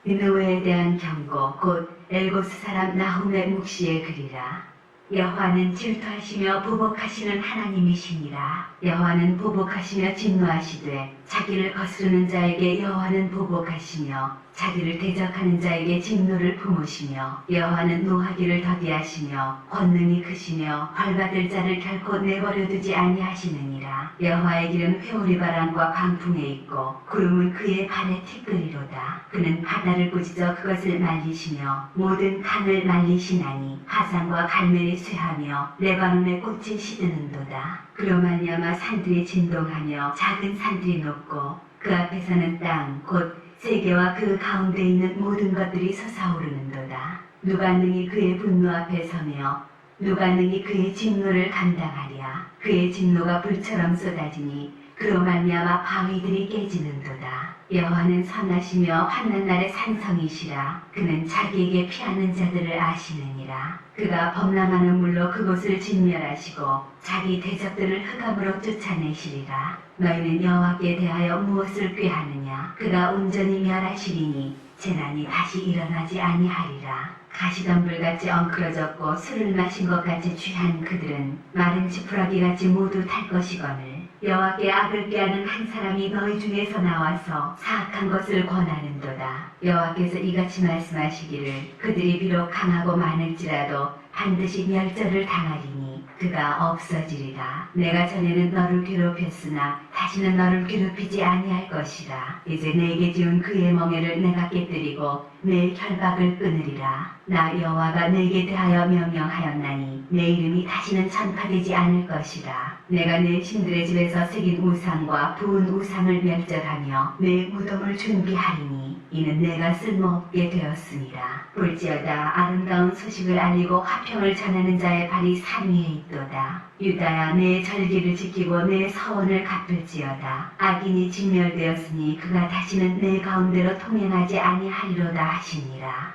니느웨에 대한 경고 곧 엘고스 사람 나훔의 묵시의 글이라. 여호와는 질투하시며 보복하시는 하나님이시니라. 여호와는 보복하시며 진노하시되 자기를 거스르는 자에게 여호와는 보복하시며 자기를 대적하는 자에게 진노를 품으시며 여호와는 노하기를 더디하시며 권능이 크시며 벌받을 자를 결코 내버려 두지 아니하시느니라. 여호와의 길은 회오리 바람과 광풍에 있고 구름은 그의 발에 티끌이로다. 그는 바다를 꾸짖어 그것을 말리시며 모든 강을 말리시나니 바산과 갈멜이 쇠하며 레바논의 꽃이 시드는도다. 그로 말미암아 산들이 진동하며 작은 산들이 높고 그 앞에서는 땅 곧 세계와 그 가운데 있는 모든 것들이 솟아오르는도다. 누가 능히 그의 분노 앞에 서며 누가 능히 그의 진노를 감당하랴. 그의 진노가 불처럼 쏟아지니 그로 말미암아 바위들이 깨지는도다. 여호와는 선하시며 환난 날의 산성이시라. 그는 자기에게 피하는 자들을 아시느니라. 그가 범람하는 물로 그곳을 진멸하시고 자기 대적들을 흑암으로 쫓아내시리라. 너희는 여호와께 대하여 무엇을 꾀하느냐. 그가 온전히 멸하시리니 재난이 다시 일어나지 아니하리라. 가시덤불같이 엉클어졌고 술을 마신 것 같이 취한 그들은 마른 지푸라기같이 모두 탈 것이거늘 여호와께 악을 꾀하는 한 사람이 너희 중에서 나와서 사악한 것을 권하는도다. 여호와께서 이같이 말씀하시기를 그들이 비록 강하고 많을지라도 반드시 멸절을 당하리니 그가 없어지리라. 내가 전에는 너를 괴롭혔으나 다시는 너를 괴롭히지 아니할 것이라. 이제 내게 지은 그의 멍에를 내가 깨뜨리고 내 결박을 끊으리라. 나 여호와가 내게 대하여 명령하였나니 내 이름이 다시는 전파되지 않을 것이라. 내가 내 신들의 집에서 새긴 우상과 부은 우상을 멸절하며 내 무덤을 준비하리니 이는 내가 쓸모없게 되었습니다. 볼지어다 아름다운 소식을 알리고 화평을 전하는 자의 발이 산 위에 있도다. 유다야 내 절기를 지키고 내 서원을 갚을지어다. 악인이 진멸되었으니 그가 다시는 내 가운데로 통행하지 아니하리로다 하시니라.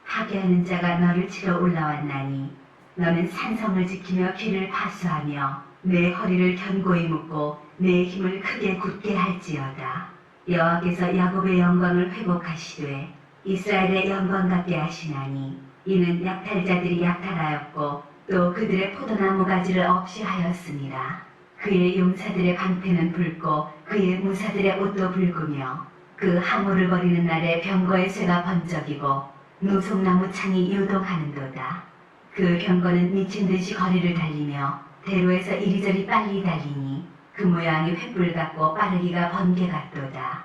하게하는 자가 너를 치러 올라왔나니 너는 산성을 지키며 길을 파수하며 내 허리를 견고히 묶고 내 힘을 크게 굳게 할지어다. 여호와께서 야곱의 영광을 회복하시되 이스라엘의 영광 같게 하시나니 이는 약탈자들이 약탈하였고 또 그들의 포도나무 가지를 없이 하였습니다. 그의 용사들의 방패는 붉고 그의 무사들의 옷도 붉으며 그 항우를 벌이는 날에 병거의 쇠가 번쩍이고 누송나무 창이 요동하는도다. 그 병거는 미친 듯이 거리를 달리며 대로에서 이리저리 빨리 달리니 그 모양이 횃불 같고 빠르기가 번개 같도다.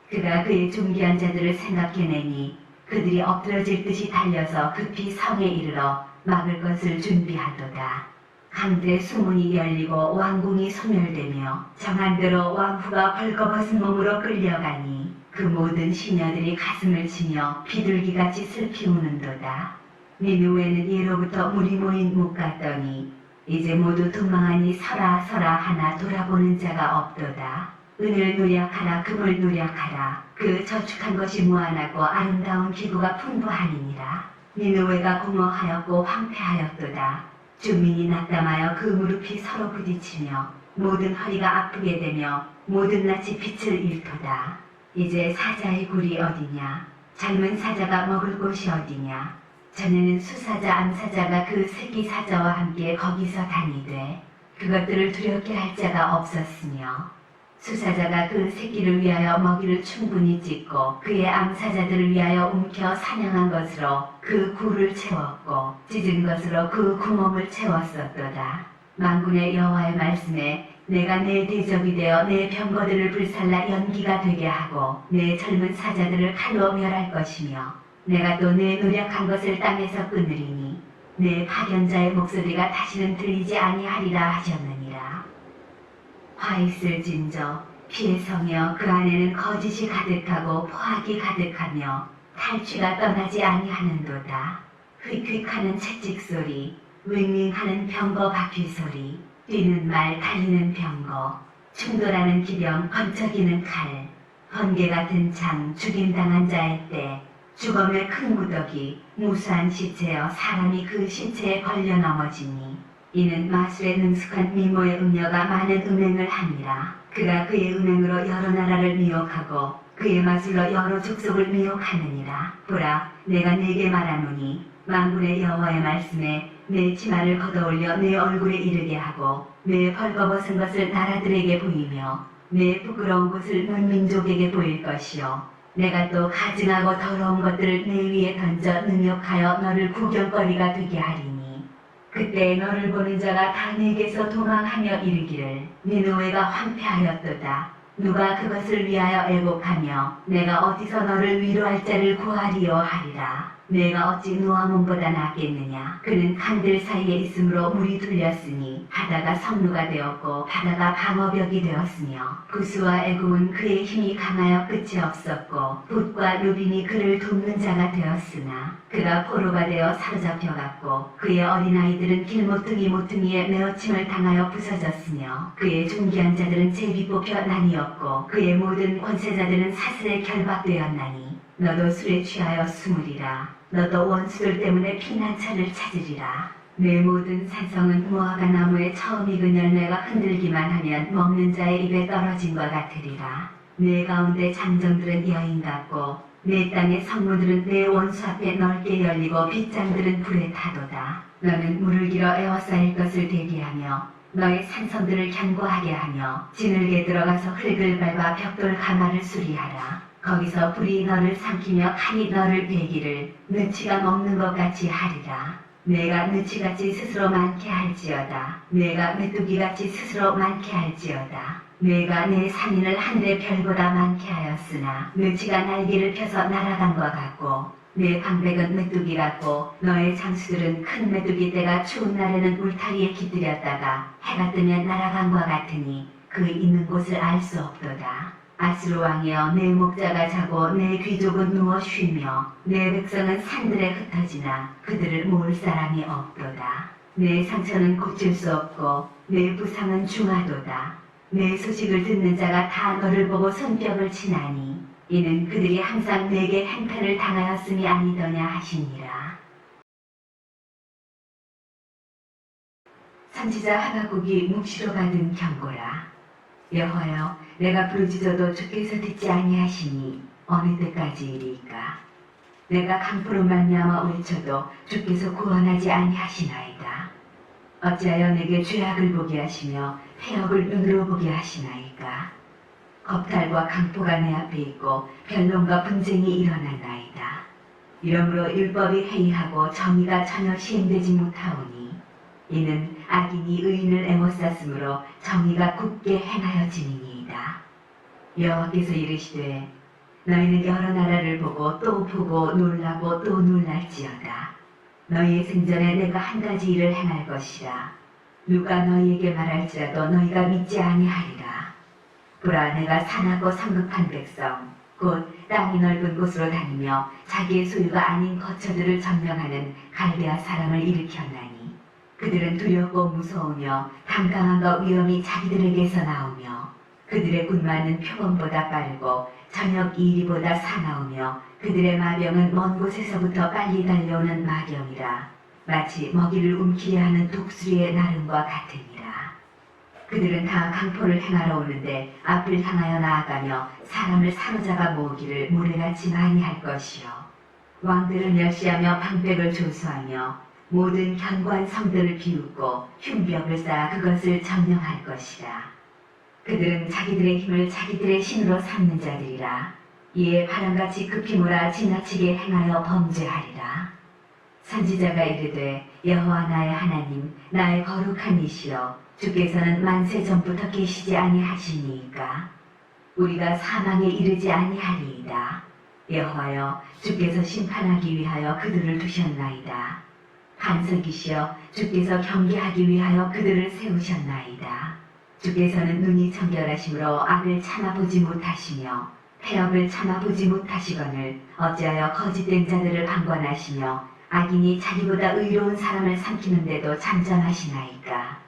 그가 그의 존귀한 자들을 생각해내니 그들이 엎드러질 듯이 달려서 급히 성에 이르러 막을 것을 준비하도다. 강들의 수문이 열리고 왕궁이 소멸되며 정한 대로 왕후가 벌거벗은 몸으로 끌려가니 그 모든 시녀들이 가슴을 치며 비둘기같이 슬피 우는도다. 니느웨는 예로부터 물이 모인 묵 같더니 이제 모두 도망하니 서라 서라 하나 돌아보는 자가 없도다. 은을 노력하라 금을 노력하라. 그 저축한 것이 무한하고 아름다운 기구가 풍부하니니라. 니느웨가 공허하였고 황폐하였도다. 주민이 낙담하여 그 무릎이 서로 부딪히며 모든 허리가 아프게 되며 모든 낯이 빛을 잃도다. 이제 사자의 굴이 어디냐. 젊은 사자가 먹을 곳이 어디냐. 전에는 수사자 암사자가 그 새끼 사자와 함께 거기서 다니되 그것들을 두렵게 할 자가 없었으며 수사자가 그 새끼를 위하여 먹이를 충분히 찢고 그의 암사자들을 위하여 움켜 사냥한 것으로 그 굴을 채웠고 찢은 것으로 그 구멍을 채웠었도다. 만군의 여호와의 말씀에 내가 내 대적이 되어 내 병거들을 불살라 연기가 되게 하고 내 젊은 사자들을 칼로 멸할 것이며 내가 또 내 노력한 것을 땅에서 끊으리니 내 파견자의 목소리가 다시는 들리지 아니하리라 하셨느니라. 화 있을진저 피에 성여 그 안에는 거짓이 가득하고 포악이 가득하며 탈취가 떠나지 아니하는도다. 휙휙하는 채찍 소리, 윙윙하는 병거 바퀴 소리, 뛰는 말 달리는 병거, 충돌하는 기병 번쩍이는 칼, 번개 같은 창 죽임당한 자의 때, 죽음의 큰 무더기, 무수한 시체여 사람이 그 시체에 걸려 넘어지니 이는 마술에 능숙한 미모의 음녀가 많은 음행을 함이라. 그가 그의 은행으로 여러 나라를 미혹하고 그의 마술로 여러 족속을 미혹하느니라. 보라, 내가 네게 말하노니 만군의 여호와의 말씀에 내 치마를 걷어올려 내 얼굴에 이르게 하고 내 벌거벗은 것을 나라들에게 보이며 내 부끄러운 곳을 넌 민족에게 보일 것이요 내가 또 가증하고 더러운 것들을 내 위에 던져 능욕하여 너를 구경거리가 되게 하리니 그때 너를 보는 자가 다 내게서 도망하며 이르기를 니느웨가 황폐하였도다. 누가 그것을 위하여 애곡하며 내가 어디서 너를 위로할 자를 구하리요 하리라. 내가 어찌 노아몬보다 낫겠느냐. 그는 강들 사이에 있으므로 물이 둘렸으니 바다가 성루가 되었고 바다가 방어벽이 되었으며 구스와 애굽은 그의 힘이 강하여 끝이 없었고 붓과 루빈이 그를 돕는 자가 되었으나 그가 포로가 되어 사로잡혀갔고 그의 어린아이들은 길모퉁이 모퉁이에 메어침을 당하여 부서졌으며 그의 존귀한 자들은 제비 뽑혀 나뉘었고 그의 모든 권세자들은 사슬에 결박되었나니 너도 술에 취하여 숨으리라. 너도 원수들 때문에 피난처를 찾으리라. 내 모든 산성은 무화과 나무의 처음 익은 열매가 흔들기만 하면 먹는 자의 입에 떨어진과 같으리라. 내 가운데 장정들은 여인 같고 내 땅의 성문들은 내 원수 앞에 넓게 열리고 빗장들은 불에 타도다. 너는 물을 길어 에워싸일 것을 대비하며 너의 산성들을 견고하게 하며 진흙에 들어가서 흙을 밟아 벽돌 가마를 수리하라. 거기서 불이 너를 삼키며 칼이 너를 베기를 느치가 먹는 것 같이 하리라. 내가 느치같이 스스로 많게 할지어다. 내가 메뚜기같이 스스로 많게 할지어다. 내가 내 산인을 하늘의 별보다 많게 하였으나 느치가 날개를 펴서 날아간 것 같고 내 방백은 메뚜기 같고 너의 장수들은 큰 메뚜기 떼가 추운 날에는 울타리에 깃들였다가 해가 뜨면 날아간 것 같으니 그 있는 곳을 알 수 없도다. 아수르 왕이여 내 목자가 자고 내 귀족은 누워 쉬며 내 백성은 산들에 흩어지나 그들을 모을 사람이 없도다. 내 상처는 고칠 수 없고 내 부상은 중하도다. 내 소식을 듣는 자가 다 너를 보고 손뼉을 치나니 이는 그들이 항상 내게 행패를 당하였음이 아니더냐 하시니라. 선지자 하박국이 묵시로 받은 경고라. 여호와여, 내가 부르짖어도 주께서 듣지 아니하시니 어느 때까지이리까. 내가 강포로 말미암아 외쳐도 주께서 구원하지 아니하시나이다. 어찌하여 내게 죄악을 보게 하시며 폐역을 눈으로 보게 하시나이까. 겁탈과 강포가 내 앞에 있고 변론과 분쟁이 일어나나이다. 이러므로 율법이 해이하고 정의가 전혀 시행되지 못하오니 이는 악인이 의인을 애워쌌으므로 정의가 굳게 행하여지니이다. 여호와께서 이르시되 너희는 여러 나라를 보고 또 보고 놀라고 또 놀랄지어다. 너희의 생전에 내가 한 가지 일을 행할 것이라. 누가 너희에게 말할지라도 너희가 믿지 아니하리라. 보라, 내가 산하고 성급한 백성 곧 땅이 넓은 곳으로 다니며 자기의 소유가 아닌 거처들을 점령하는 갈대아 사람을 일으켰나니 그들은 두렵고 무서우며 담강함과 위험이 자기들에게서 나오며 그들의 군마는 표범보다 빠르고 저녁 이리보다 사나우며 그들의 마병은 먼 곳에서부터 빨리 달려오는 마병이라. 마치 먹이를 움키려 하는 독수리의 나름과 같으니라. 그들은 다 강포를 행하러 오는데 앞을 향하여 나아가며 사람을 사로잡아 모으기를 모래같이 많이 할 것이요 왕들을 멸시하며 방백을 조소하며 모든 견고한 성들을 비웃고 흉벽을 쌓아 그것을 점령할 것이라. 그들은 자기들의 힘을 자기들의 신으로 삼는 자들이라. 이에 바람같이 급히 몰아 지나치게 행하여 범죄하리라. 선지자가 이르되 여호와 나의 하나님, 나의 거룩한 이시여, 주께서는 만세 전부터 계시지 아니하시니이까. 우리가 사망에 이르지 아니하리이다. 여호와여, 주께서 심판하기 위하여 그들을 두셨나이다. 반석이시여, 주께서 경계하기 위하여 그들을 세우셨나이다. 주께서는 눈이 청결하심으로 악을 참아보지 못하시며 폐역을 참아보지 못하시거늘 어찌하여 거짓된 자들을 방관하시며 악인이 자기보다 의로운 사람을 삼키는데도 잠잠하시나이까.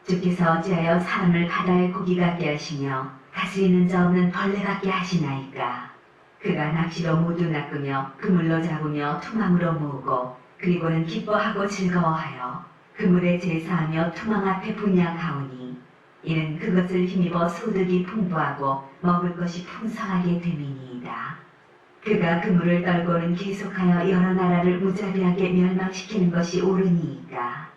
주께서 어찌하여 사람을 바다의 고기 같게 하시며 다스리는 자 없는 벌레 같게 하시나이까. 그가 낚시로 모두 낚으며 그물로 잡으며 투망으로 모으고 그리고는 기뻐하고 즐거워하여 그물에 제사하며 투망 앞에 분향하오니 이는 그것을 힘입어 소득이 풍부하고 먹을 것이 풍성하게 됨이니이다. 그가 그물을 떨고는 계속하여 여러 나라를 무자비하게 멸망시키는 것이 옳으니이까.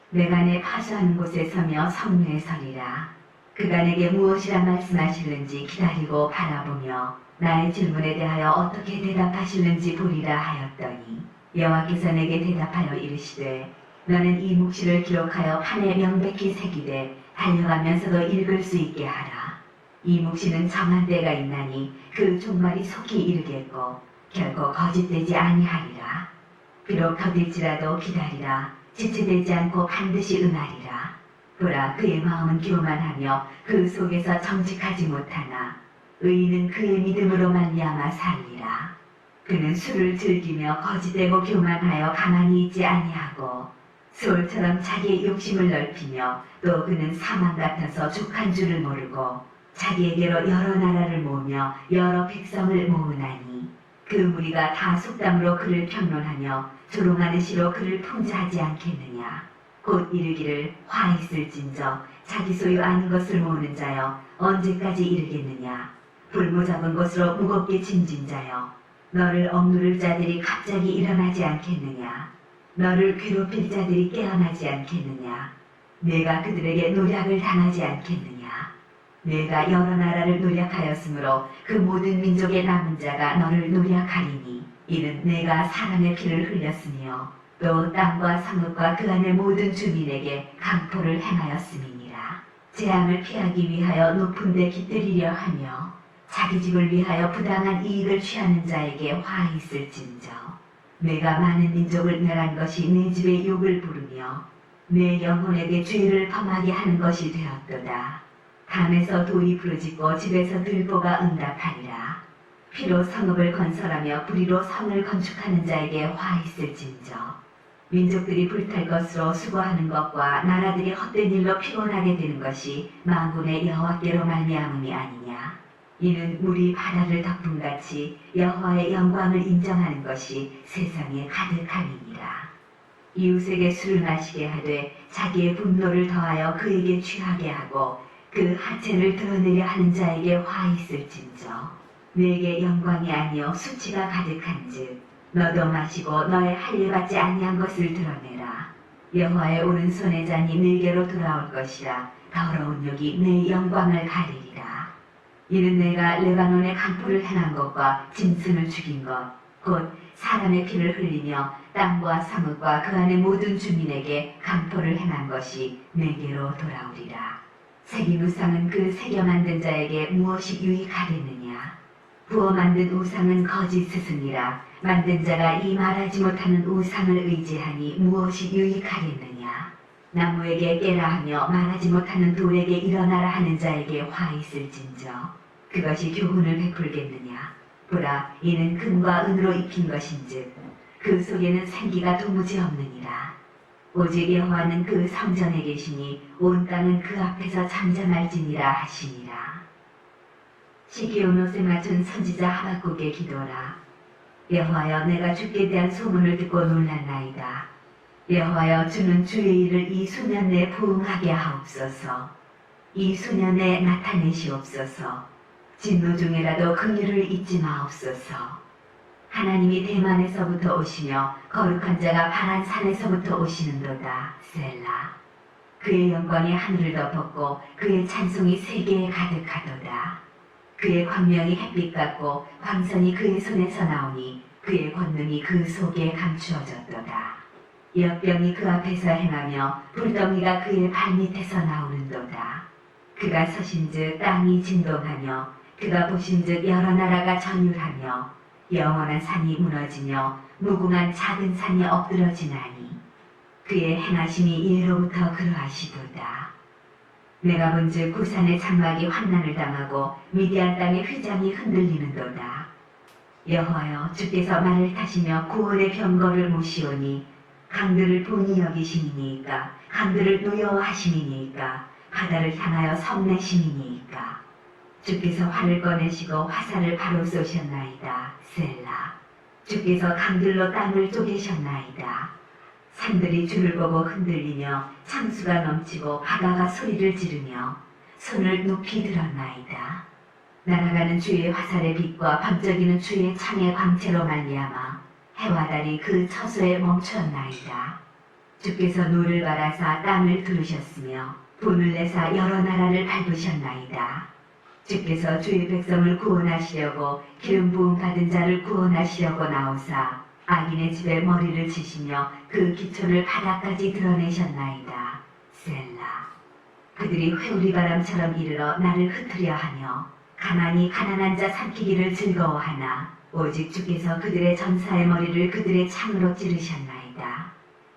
내가 내 파수하는 곳에 서며 성내에 서리라. 그가 내게 무엇이라 말씀하실는지 기다리고 바라보며 나의 질문에 대하여 어떻게 대답하실는지 보리라 하였더니 여호와께서 내게 대답하여 이르시되 너는 이 묵시를 기록하여 판에 명백히 새기되 달려가면서도 읽을 수 있게 하라. 이 묵시는 정한 때가 있나니 그 종말이 속히 이르겠고 결코 거짓되지 아니하리라. 비록 더딜지라도 기다리라. 지체되지 않고 반드시 응하리라. 보라, 그의 마음은 교만하며 그 속에서 정직하지 못하나 의인은 그의 믿음으로 말미암아 살리라. 그는 술을 즐기며 거짓되고 교만하여 가만히 있지 아니하고 소울처럼 자기의 욕심을 넓히며 또 그는 사망 같아서 족한 줄을 모르고 자기에게로 여러 나라를 모으며 여러 백성을 모으나니 그 무리가 다 속담으로 그를 평론하며 조롱하는 시로 그를 풍자하지 않겠느냐. 곧 이르기를 화 있을진저 자기 소유 아닌 것을 모으는 자여 언제까지 이르겠느냐. 불모 잡은 것으로 무겁게 짐진 자여 너를 억누를 자들이 갑자기 일어나지 않겠느냐. 너를 괴롭힐 자들이 깨어나지 않겠느냐. 내가 그들에게 노략을 당하지 않겠느냐. 내가 여러 나라를 노략하였으므로 그 모든 민족의 남은 자가 너를 노략하리니 이는 내가 사람의 피를 흘렸으며 또 땅과 성읍과 그 안의 모든 주민에게 강포를 행하였음이니라. 재앙을 피하기 위하여 높은 데 깃들이려 하며 자기 집을 위하여 부당한 이익을 취하는 자에게 화 있을진저 내가 많은 민족을 멸한 것이 내 집에 욕을 부르며 내 영혼에게 죄를 범하게 하는 것이 되었도다. 담에서 돌이 부르짖고 집에서 들보가 응답하리라. 피로 성읍을 건설하며 불의로 성을 건축하는 자에게 화 있을진저 민족들이 불탈 것으로 수고하는 것과 나라들이 헛된 일로 피곤하게 되는 것이 만군의 여호와께로 말미암음이 아니냐. 이는 물이 바다를 덮음같이 여호와의 영광을 인정하는 것이 세상에 가득함이니라. 이웃에게 술을 마시게 하되 자기의 분노를 더하여 그에게 취하게 하고 그 하체를 드러내려 하는 자에게 화 있을진저 내게 영광이 아니요 수치가 가득한즉 너도 마시고 너의 할례 받지 아니한 것을 드러내라. 여호와의 오른손의 잔이 내게로 돌아올 것이라. 더러운 욕이 내 영광을 가리리라. 이는 내가 레바논의 강포를 행한 것과 짐승을 죽인 것 곧 사람의 피를 흘리며 땅과 성읍과 그 안의 모든 주민에게 강포를 행한 것이 내게로 돌아오리라. 새긴 우상은 그 새겨 만든 자에게 무엇이 유익하겠느냐. 부어 만든 우상은 거짓 스승이라. 만든 자가 이 말하지 못하는 우상을 의지하니 무엇이 유익하겠느냐. 나무에게 깨라 하며 말하지 못하는 돌에게 일어나라 하는 자에게 화 있을진저 그것이 교훈을 베풀겠느냐. 보라, 이는 금과 은으로 입힌 것인즉 그 속에는 생기가 도무지 없느니라. 오직 여호와는 그 성전에 계시니 온 땅은 그 앞에서 잠잠할지니라 하시니라. 시기온 옷에 맞춘 선지자 하박국의 기도라. 여호와여, 내가 주께 대한 소문을 듣고 놀랐나이다. 여호와여, 주는 주의 일을 이 수년 내에 부응하게 하옵소서. 이 수년 내에 나타내시옵소서. 진노 중에라도 긍휼을 잊지 마옵소서. 하나님이 대만에서부터 오시며 거룩한 자가 바란 산에서부터 오시는도다. 셀라. 그의 영광이 하늘을 덮었고 그의 찬송이 세계에 가득하도다. 그의 광명이 햇빛 같고 광선이 그의 손에서 나오니 그의 권능이 그 속에 감추어졌도다. 역병이 그 앞에서 행하며 불덩이가 그의 발밑에서 나오는도다. 그가 서신즉 땅이 진동하며 그가 보신즉 여러 나라가 전율하며 영원한 산이 무너지며 무궁한 작은 산이 엎드러지나니 그의 행하심이 예로부터 그러하시도다. 내가 본즉 구산의 장막이 환난을 당하고 미디안 땅의 휘장이 흔들리는도다. 여호와여, 주께서 말을 타시며 구원의 병거를 모시오니 강들을 본이 여기심이니이까. 강들을 노여워하심이니이까. 바다를 향하여 성내심이니이까. 주께서 활을 꺼내시고 화살을 바로 쏘셨나이다. 셀라. 주께서 강들로 땅을 쪼개셨나이다. 산들이 주를 보고 흔들리며 창수가 넘치고 바다가 소리를 지르며 손을 높이 들었나이다. 날아가는 주의 화살의 빛과 반짝이는 주의 창의 광채로 말미암아 해와 달이 그 처소에 멈추었나이다. 주께서 노를 바라사 땅을 두르셨으며 분을 내사 여러 나라를 밟으셨나이다. 주께서 주의 백성을 구원하시려고 기름 부음 받은 자를 구원하시려고 나오사 악인의 집에 머리를 치시며 그 기초를 바닥까지 드러내셨나이다. 셀라. 그들이 회오리 바람처럼 이르러 나를 흩으려 하며 가만히 가난한 자 삼키기를 즐거워하나 오직 주께서 그들의 전사의 머리를 그들의 창으로 찌르셨나이다.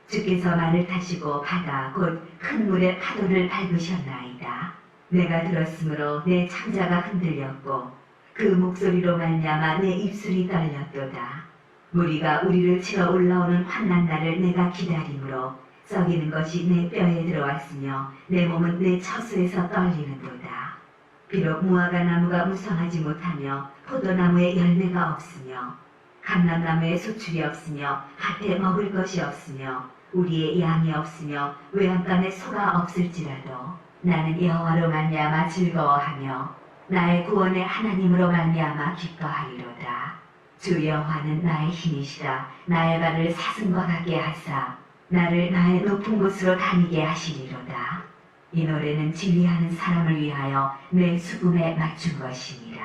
주께서 말을 타시고 바다 곧 큰 물의 파도를 밟으셨나이다. 내가 들었으므로 내 창자가 흔들렸고 그 목소리로 말미암아 내 입술이 떨렸도다. 무리가 우리를 치러 올라오는 환난 날을 내가 기다림으로 썩이는 것이 내 뼈에 들어왔으며 내 몸은 내 처수에서 떨리는도다. 비록 무화과 나무가 무성하지 못하며 포도나무에 열매가 없으며 감람나무에 수출이 없으며 밭에 먹을 것이 없으며 우리의 양이 없으며 외양간에 소가 없을지라도 나는 여호와로 말미암아 즐거워하며 나의 구원의 하나님으로 말미암아 기뻐하리로다. 주 여호와는 나의 힘이시라. 나의 발을 사슴과 같게 하사 나를 나의 높은 곳으로 다니게 하시리로다. 이 노래는 진리하는 사람을 위하여 내 수금에 맞춘 것이니라.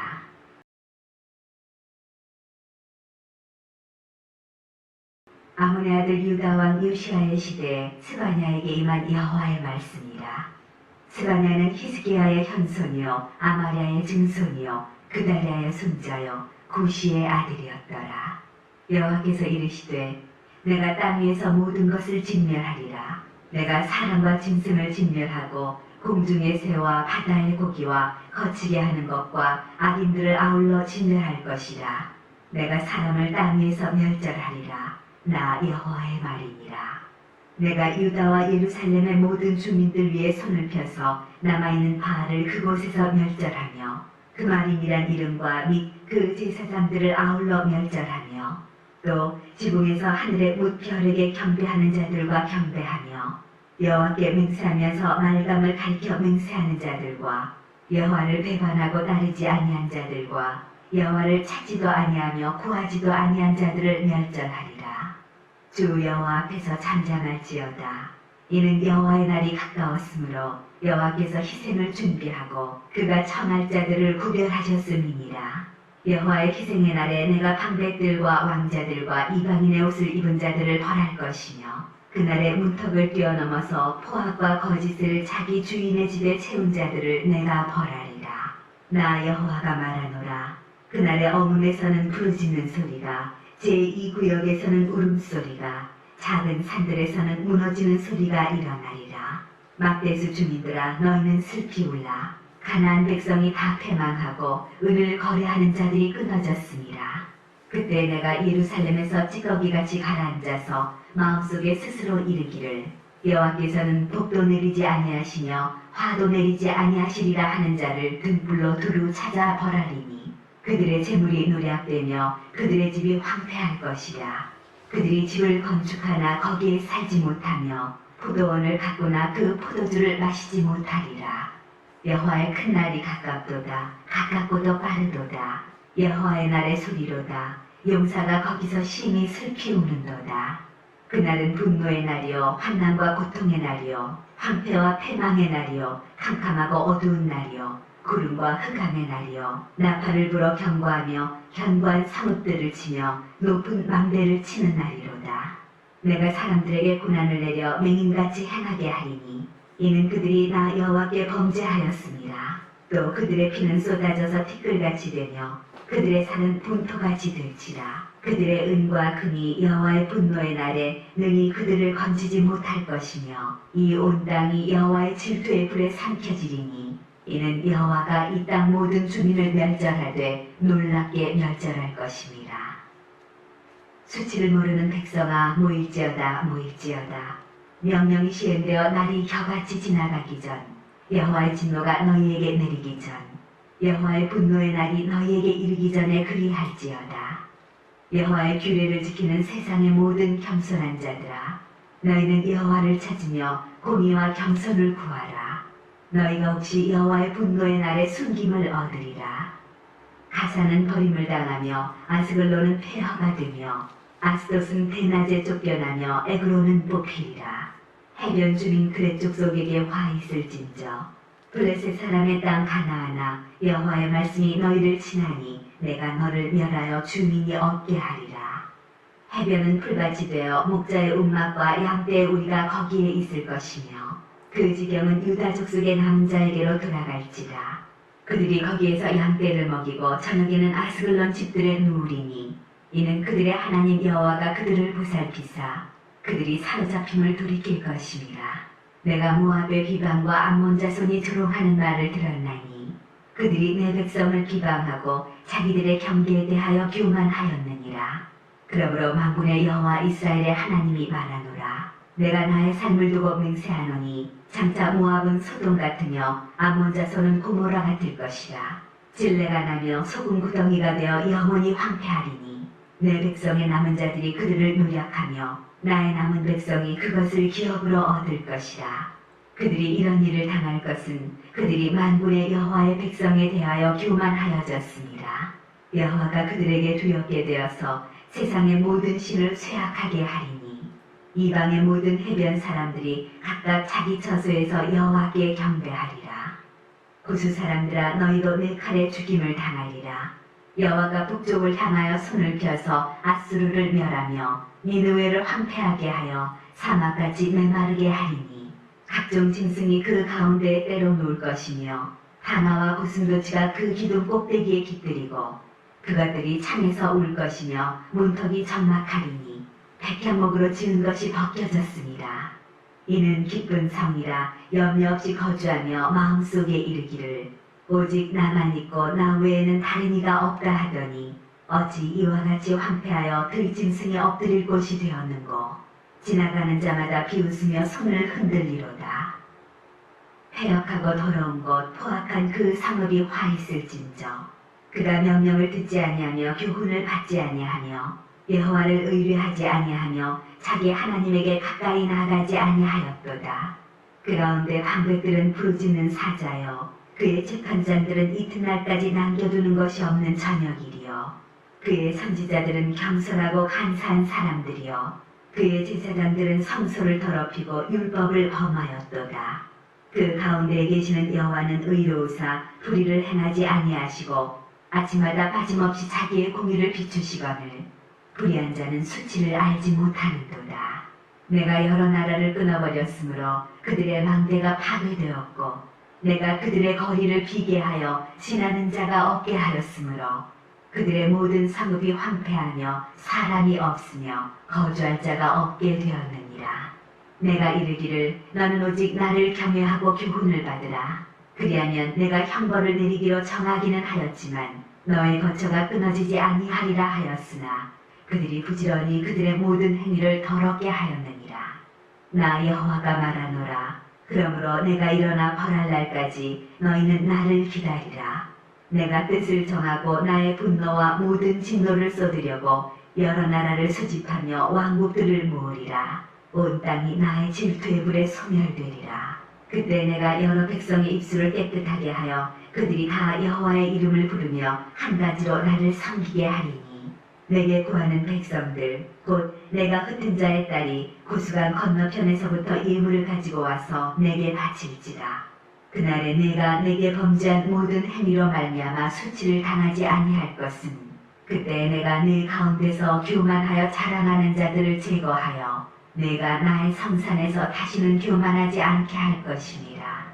아몬의 아들 유다 왕 요시아의 시대에 스바냐에게 임한 여호와의 말씀이라. 스바냐는 히스기야의 현손이요 아마랴의 증손이요 그다랴의 손자요 구시의 아들이었더라. 여호와께서 이르시되 내가 땅 위에서 모든 것을 진멸하리라. 내가 사람과 짐승을 진멸하고 공중의 새와 바다의 고기와 거치게 하는 것과 악인들을 아울러 진멸할 것이라. 내가 사람을 땅 위에서 멸절하리라. 나 여호와의 말이니라. 내가 유다와 예루살렘의 모든 주민들 위에 손을 펴서 남아있는 바알을 그곳에서 멸절하며 그 말인이란 이름과 및 그 제사장들을 아울러 멸절하며 또 지붕에서 하늘의 뭇 별에게 경배하는 자들과 경배하며 여호와께 맹세하면서 말감을 가리켜 맹세하는 자들과 여호와를 배반하고 따르지 아니한 자들과 여호와를 찾지도 아니하며 구하지도 아니한 자들을 멸절하리라. 주 여호와 앞에서 잠잠할지어다. 이는 여호와의 날이 가까웠으므로 여호와께서 희생을 준비하고 그가 청할 자들을 구별하셨음이니라. 여호와의 희생의 날에 내가 방백들과 왕자들과 이방인의 옷을 입은 자들을 벌할 것이며 그날에 문턱을 뛰어넘어서 포악과 거짓을 자기 주인의 집에 채운 자들을 내가 벌하리라. 나 여호와가 말하노라. 그날에 어문에서는 부르짖는 소리가 제2구역에서는 울음소리가 작은 산들에서는 무너지는 소리가 일어나리라. 막대수 주민들아 너희는 슬피 울라. 가나안 백성이 다 패망하고 은을 거래하는 자들이 끊어졌습니다. 그때 내가 예루살렘에서 찌꺼기같이 가라앉아서 마음속에 스스로 이르기를 여호와께서는 복도 내리지 아니하시며 화도 내리지 아니하시리라 하는 자를 등불로 두루 찾아 벌하리니 그들의 재물이 노략되며 그들의 집이 황폐할 것이라. 그들이 집을 건축하나 거기에 살지 못하며 포도원을 가꾸나 그 포도주를 마시지 못하리라. 여호와의 큰 날이 가깝도다. 가깝고도 빠르도다. 여호와의 날의 소리로다. 용사가 거기서 심히 슬피 우는도다. 그날은 분노의 날이요 환난과 고통의 날이요 황폐와 패망의 날이요 캄캄하고 어두운 날이요 구름과 흑암의 날이요 나팔을 불어 경고하며 견고한 성읍들을 치며 높은 망대를 치는 날이로다. 내가 사람들에게 고난을 내려 맹인같이 행하게 하리니 이는 그들이 나 여호와께 범죄하였습니다. 또 그들의 피는 쏟아져서 티끌같이 되며 그들의 살은 분토같이 될지라. 그들의 은과 금이 여호와의 분노의 날에 능히 그들을 건지지 못할 것이며 이 온 땅이 여호와의 질투의 불에 삼켜지리니 이는 여호와가 이 땅 모든 주민을 멸절하되 놀랍게 멸절할 것입니다. 수치를 모르는 백성아 모일지어다 모일지어다. 명령이 시행되어 날이 겨같이 지나가기 전 여호와의 진노가 너희에게 내리기 전 여호와의 분노의 날이 너희에게 이르기 전에 그리할지어다. 여호와의 규례를 지키는 세상의 모든 겸손한 자들아 너희는 여호와를 찾으며 공의와 겸손을 구하라. 너희가 혹시 여호와의 분노의 날에 숨김을 얻으리라. 가사는 버림을 당하며 아스글론은 폐허가 되며 아스돗은 대낮에 쫓겨나며 에그론은 뽑히리라. 해변 주민 그렛 족속에게 화 있을진저 블레셋 사람의 땅 가나안아, 여호와의 말씀이 너희를 치나니 내가 너를 멸하여 주민이 얻게 하리라. 해변은 풀밭이 되어 목자의 움막과 양떼의 우리가 거기에 있을 것이며 그 지경은 유다 족속의 남은 자에게로 돌아갈지라. 그들이 거기에서 양떼를 먹이고 저녁에는 아스글론 집들에 누우리니 이는 그들의 하나님 여호와가 그들을 보살피사 그들이 사로잡힘을 돌이킬 것임이라. 내가 모압의 비방과 암몬 자손이 조롱하는 말을 들었나니 그들이 내 백성을 비방하고 자기들의 경계에 대하여 교만하였느니라. 그러므로 만군의 여호와 이스라엘의 하나님이 말하노라. 내가 나의 삶을 두고 맹세하노니 장차 모압은 소돔 같으며 암몬 자손은 고모라 같을 것이라. 진내가 나며 소금 구덩이가 되어 영원히 황폐하리니 내 백성의 남은 자들이 그들을 노력하며 나의 남은 백성이 그것을 기업으로 얻을 것이라. 그들이 이런 일을 당할 것은 그들이 만군의 여호와의 백성에 대하여 교만하여졌습니다. 여호와가 그들에게 두렵게 되어서 세상의 모든 신을 쇠약하게 하리니 이방의 모든 해변 사람들이 각각 자기 처소에서 여호와께 경배하리라. 구수 사람들아, 너희도 내 칼에 죽임을 당하리라. 여호와가 북쪽을 향하여 손을 펴서 아수르를 멸하며 니느웨를 황폐하게 하여 사막같이 메마르게 하리니 각종 짐승이 그 가운데에 때로 놓을 것이며 하나와 고슴도치가 그 기둥 꼭대기에 깃들이고 그것들이 창에서 울 것이며 문턱이 적막하리니 백향목으로 지은 것이 벗겨졌습니다. 이는 기쁜 성이라 염려 없이 거주하며 마음속에 이르기를 오직 나만 있고 나 외에는 다른 이가 없다 하더니 어찌 이와 같이 황폐하여 들짐승에 엎드릴 곳이 되었는고. 지나가는 자마다 비웃으며 손을 흔들리로다. 패역하고 더러운 곳 포악한 그 성읍이 화 있을진저 그가 명령을 듣지 아니하며 교훈을 받지 아니하며 여호와를 의뢰하지 아니하며 자기 하나님에게 가까이 나아가지 아니하였도다. 그가운데 방백들은 부르짖는 사자여 그의 재판장들은 이튿날까지 남겨두는 것이 없는 저녁이리요 그의 선지자들은 경솔하고 간사한 사람들이요 그의 제사장들은 성소를 더럽히고 율법을 범하였도다. 그 가운데에 계시는 여호와는 의로우사 불의를 행하지 아니하시고 아침마다 빠짐없이 자기의 공의를 비추시거늘 불의한 자는 수치를 알지 못하는도다. 내가 여러 나라를 끊어버렸으므로 그들의 망대가 파괴되었고 내가 그들의 거리를 비게 하여 지나는 자가 없게 하였으므로 그들의 모든 성읍이 황폐하며 사람이 없으며 거주할 자가 없게 되었느니라. 내가 이르기를 너는 오직 나를 경외하고 교훈을 받으라. 그리하면 내가 형벌을 내리기로 정하기는 하였지만 너의 거처가 끊어지지 아니하리라 하였으나 그들이 부지런히 그들의 모든 행위를 더럽게 하였느니라. 나 여호와가 말하노라. 그러므로 내가 일어나 벌할 날까지 너희는 나를 기다리라. 내가 뜻을 정하고 나의 분노와 모든 진노를 쏟으려고 여러 나라를 수집하며 왕국들을 모으리라. 온 땅이 나의 질투의 불에 소멸되리라. 그때 내가 여러 백성의 입술을 깨끗하게 하여 그들이 다 여호와의 이름을 부르며 한 가지로 나를 섬기게 하리니 내게 구하는 백성들 곧 내가 흩은 자의 딸이 고수강 건너편에서부터 예물을 가지고 와서 내게 바칠지라. 그날에 내가 내게 범죄한 모든 행위로 말미암아 수치를 당하지 아니할 것은 그때 내가 네 가운데서 교만하여 자랑하는 자들을 제거하여 내가 나의 성산에서 다시는 교만하지 않게 할 것이니라.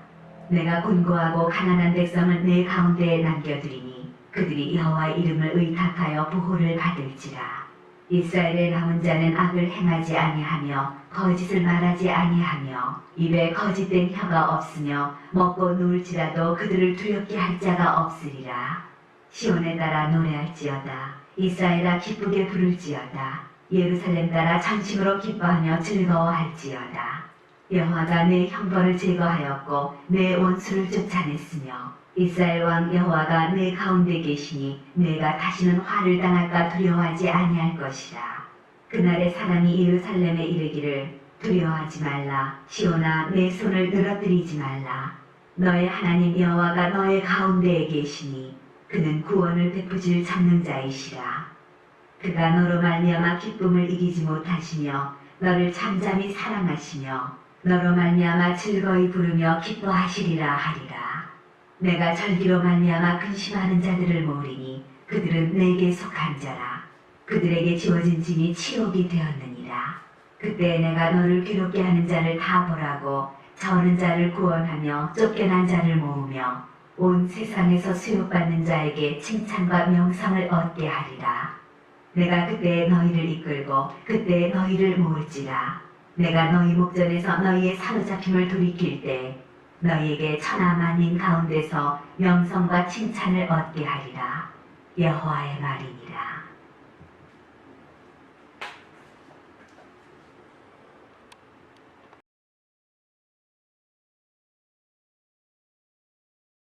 내가 곤고하고 가난한 백성을 내 가운데에 남겨두리니 그들이 여호와의 이름을 의탁하여 보호를 받을지라. 이스라엘의 남은 자는 악을 행하지 아니하며 거짓을 말하지 아니하며 입에 거짓된 혀가 없으며 먹고 누울지라도 그들을 두렵게 할 자가 없으리라. 시온에 따라 노래할지어다. 이스라엘아 기쁘게 부를지어다. 예루살렘 따라 전심으로 기뻐하며 즐거워할지어다. 여호와가 내 형벌을 제거하였고 내 원수를 쫓아냈으며 이스라엘 왕 여호와가 내 가운데 계시니 내가 다시는 화를 당할까 두려워하지 아니할 것이라. 그날에 사람이 예루살렘에 이르기를 두려워하지 말라. 시온아, 내 손을 늘어뜨리지 말라. 너의 하나님 여호와가 너의 가운데에 계시니 그는 구원을 베푸실 전능자이시라. 그가 너로 말미암아 기쁨을 이기지 못하시며 너를 잠잠히 사랑하시며 너로 말미암아 즐거이 부르며 기뻐하시리라 하리라. 내가 절기로 말미암아 근심하는 자들을 모으리니 그들은 내게 속한 자라. 그들에게 지워진 짐이 치욕이 되었느니라. 그때 내가 너를 괴롭게 하는 자를 다 보라고 저는 자를 구원하며 쫓겨난 자를 모으며 온 세상에서 수욕받는 자에게 칭찬과 명성을 얻게 하리라. 내가 그때 너희를 이끌고 그때 너희를 모을지라. 내가 너희 목전에서 너희의 사로잡힘을 돌이킬 때 너희에게 천하 만민 가운데서 명성과 칭찬을 얻게 하리라. 여호와의 말이니라.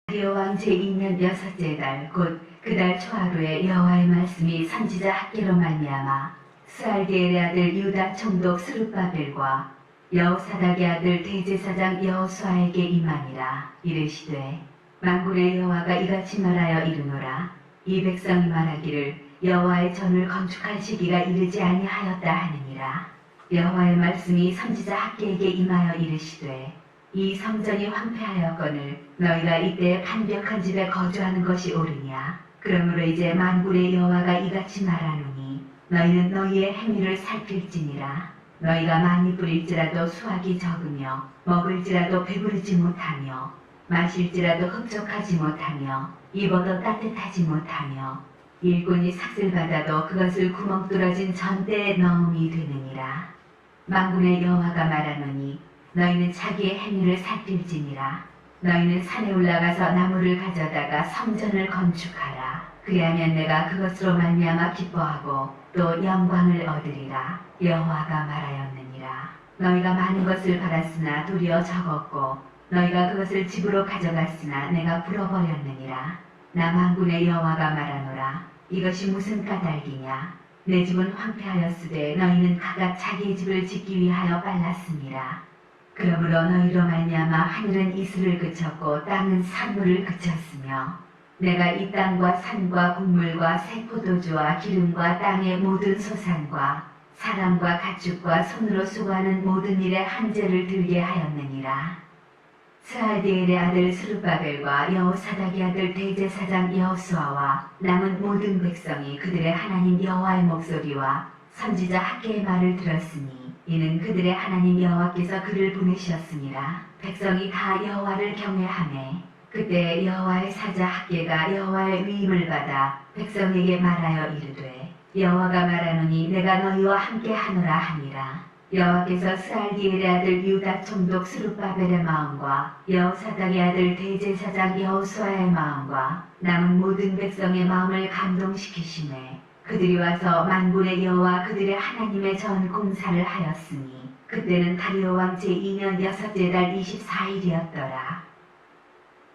다리오 왕 제2년 여섯째 달 곧 그 달 초하루에 여호와의 말씀이 선지자 학개로 말미암아 스알디엘의 아들 유다 총독 스룹바벨과 여호사닥의 아들 대제사장 여호수아에게 임하니라. 이르시되 만군의 여호와가 이같이 말하여 이르노라. 이 백성이 말하기를 여호와의 전을 건축할 시기가 이르지 아니하였다 하느니라. 여호와의 말씀이 선지자 학개에게 임하여 이르시되 이 성전이 황폐하였거늘 너희가 이때 판벽한 집에 거주하는 것이 옳으냐. 그러므로 이제 만군의 여호와가 이같이 말하노니 너희는 너희의 행위를 살필지니라. 너희가 많이 뿌릴지라도 수확이 적으며 먹을지라도 배부르지 못하며 마실지라도 흡족하지 못하며 입어도 따뜻하지 못하며 일꾼이 삭슬받아도 그것을 구멍 뚫어진 전대에 넣음이 되느니라. 만군의 여호와가 말하노니 너희는 자기의 행위를 살필지니라. 너희는 산에 올라가서 나무를 가져다가 성전을 건축하라. 그리하면 내가 그것으로 말미암아 기뻐하고 또 영광을 얻으리라. 여호와가 말하였느니라. 너희가 많은 것을 받았으나 도리어 적었고 너희가 그것을 집으로 가져갔으나 내가 불어버렸느니라. 나 만군의 여호와가 말하노라. 이것이 무슨 까닭이냐. 내 집은 황폐하였으되 너희는 각각 자기의 집을 짓기 위하여 빨랐습니다. 그러므로 너희로 말미암아 하늘은 이슬을 그쳤고 땅은 산물을 그쳤으며 내가 이 땅과 산과 곡물과 새 포도주와 기름과 땅의 모든 소산과 사람과 가축과 손으로 수고하는 모든 일에 한재를 들게 하였느니라. 스알디엘의 아들 스룹바벨과 여호사닥의 아들 대제사장 여호수아와 남은 모든 백성이 그들의 하나님 여호와의 목소리와 선지자 학개의 말을 들었으니 이는 그들의 하나님 여호와께서 그를 보내셨습니다. 백성이 다 여호와를 경외하매 그때 여호와의 사자 학개가 여호와의 위임을 받아 백성에게 말하여 이르되 여호와가 말하노니 내가 너희와 함께 하노라 하니라. 여호와께서 스알디엘의 아들 유다 총독 스룹바벨의 마음과 여호사닥의 아들 대제사장 여호수아의 마음과 남은 모든 백성의 마음을 감동시키시매 그들이 와서 만군의 여호와 그들의 하나님의 전 공사를 하였으니 그때는 다리오 왕 제2년 여섯째 달 24일이었더라.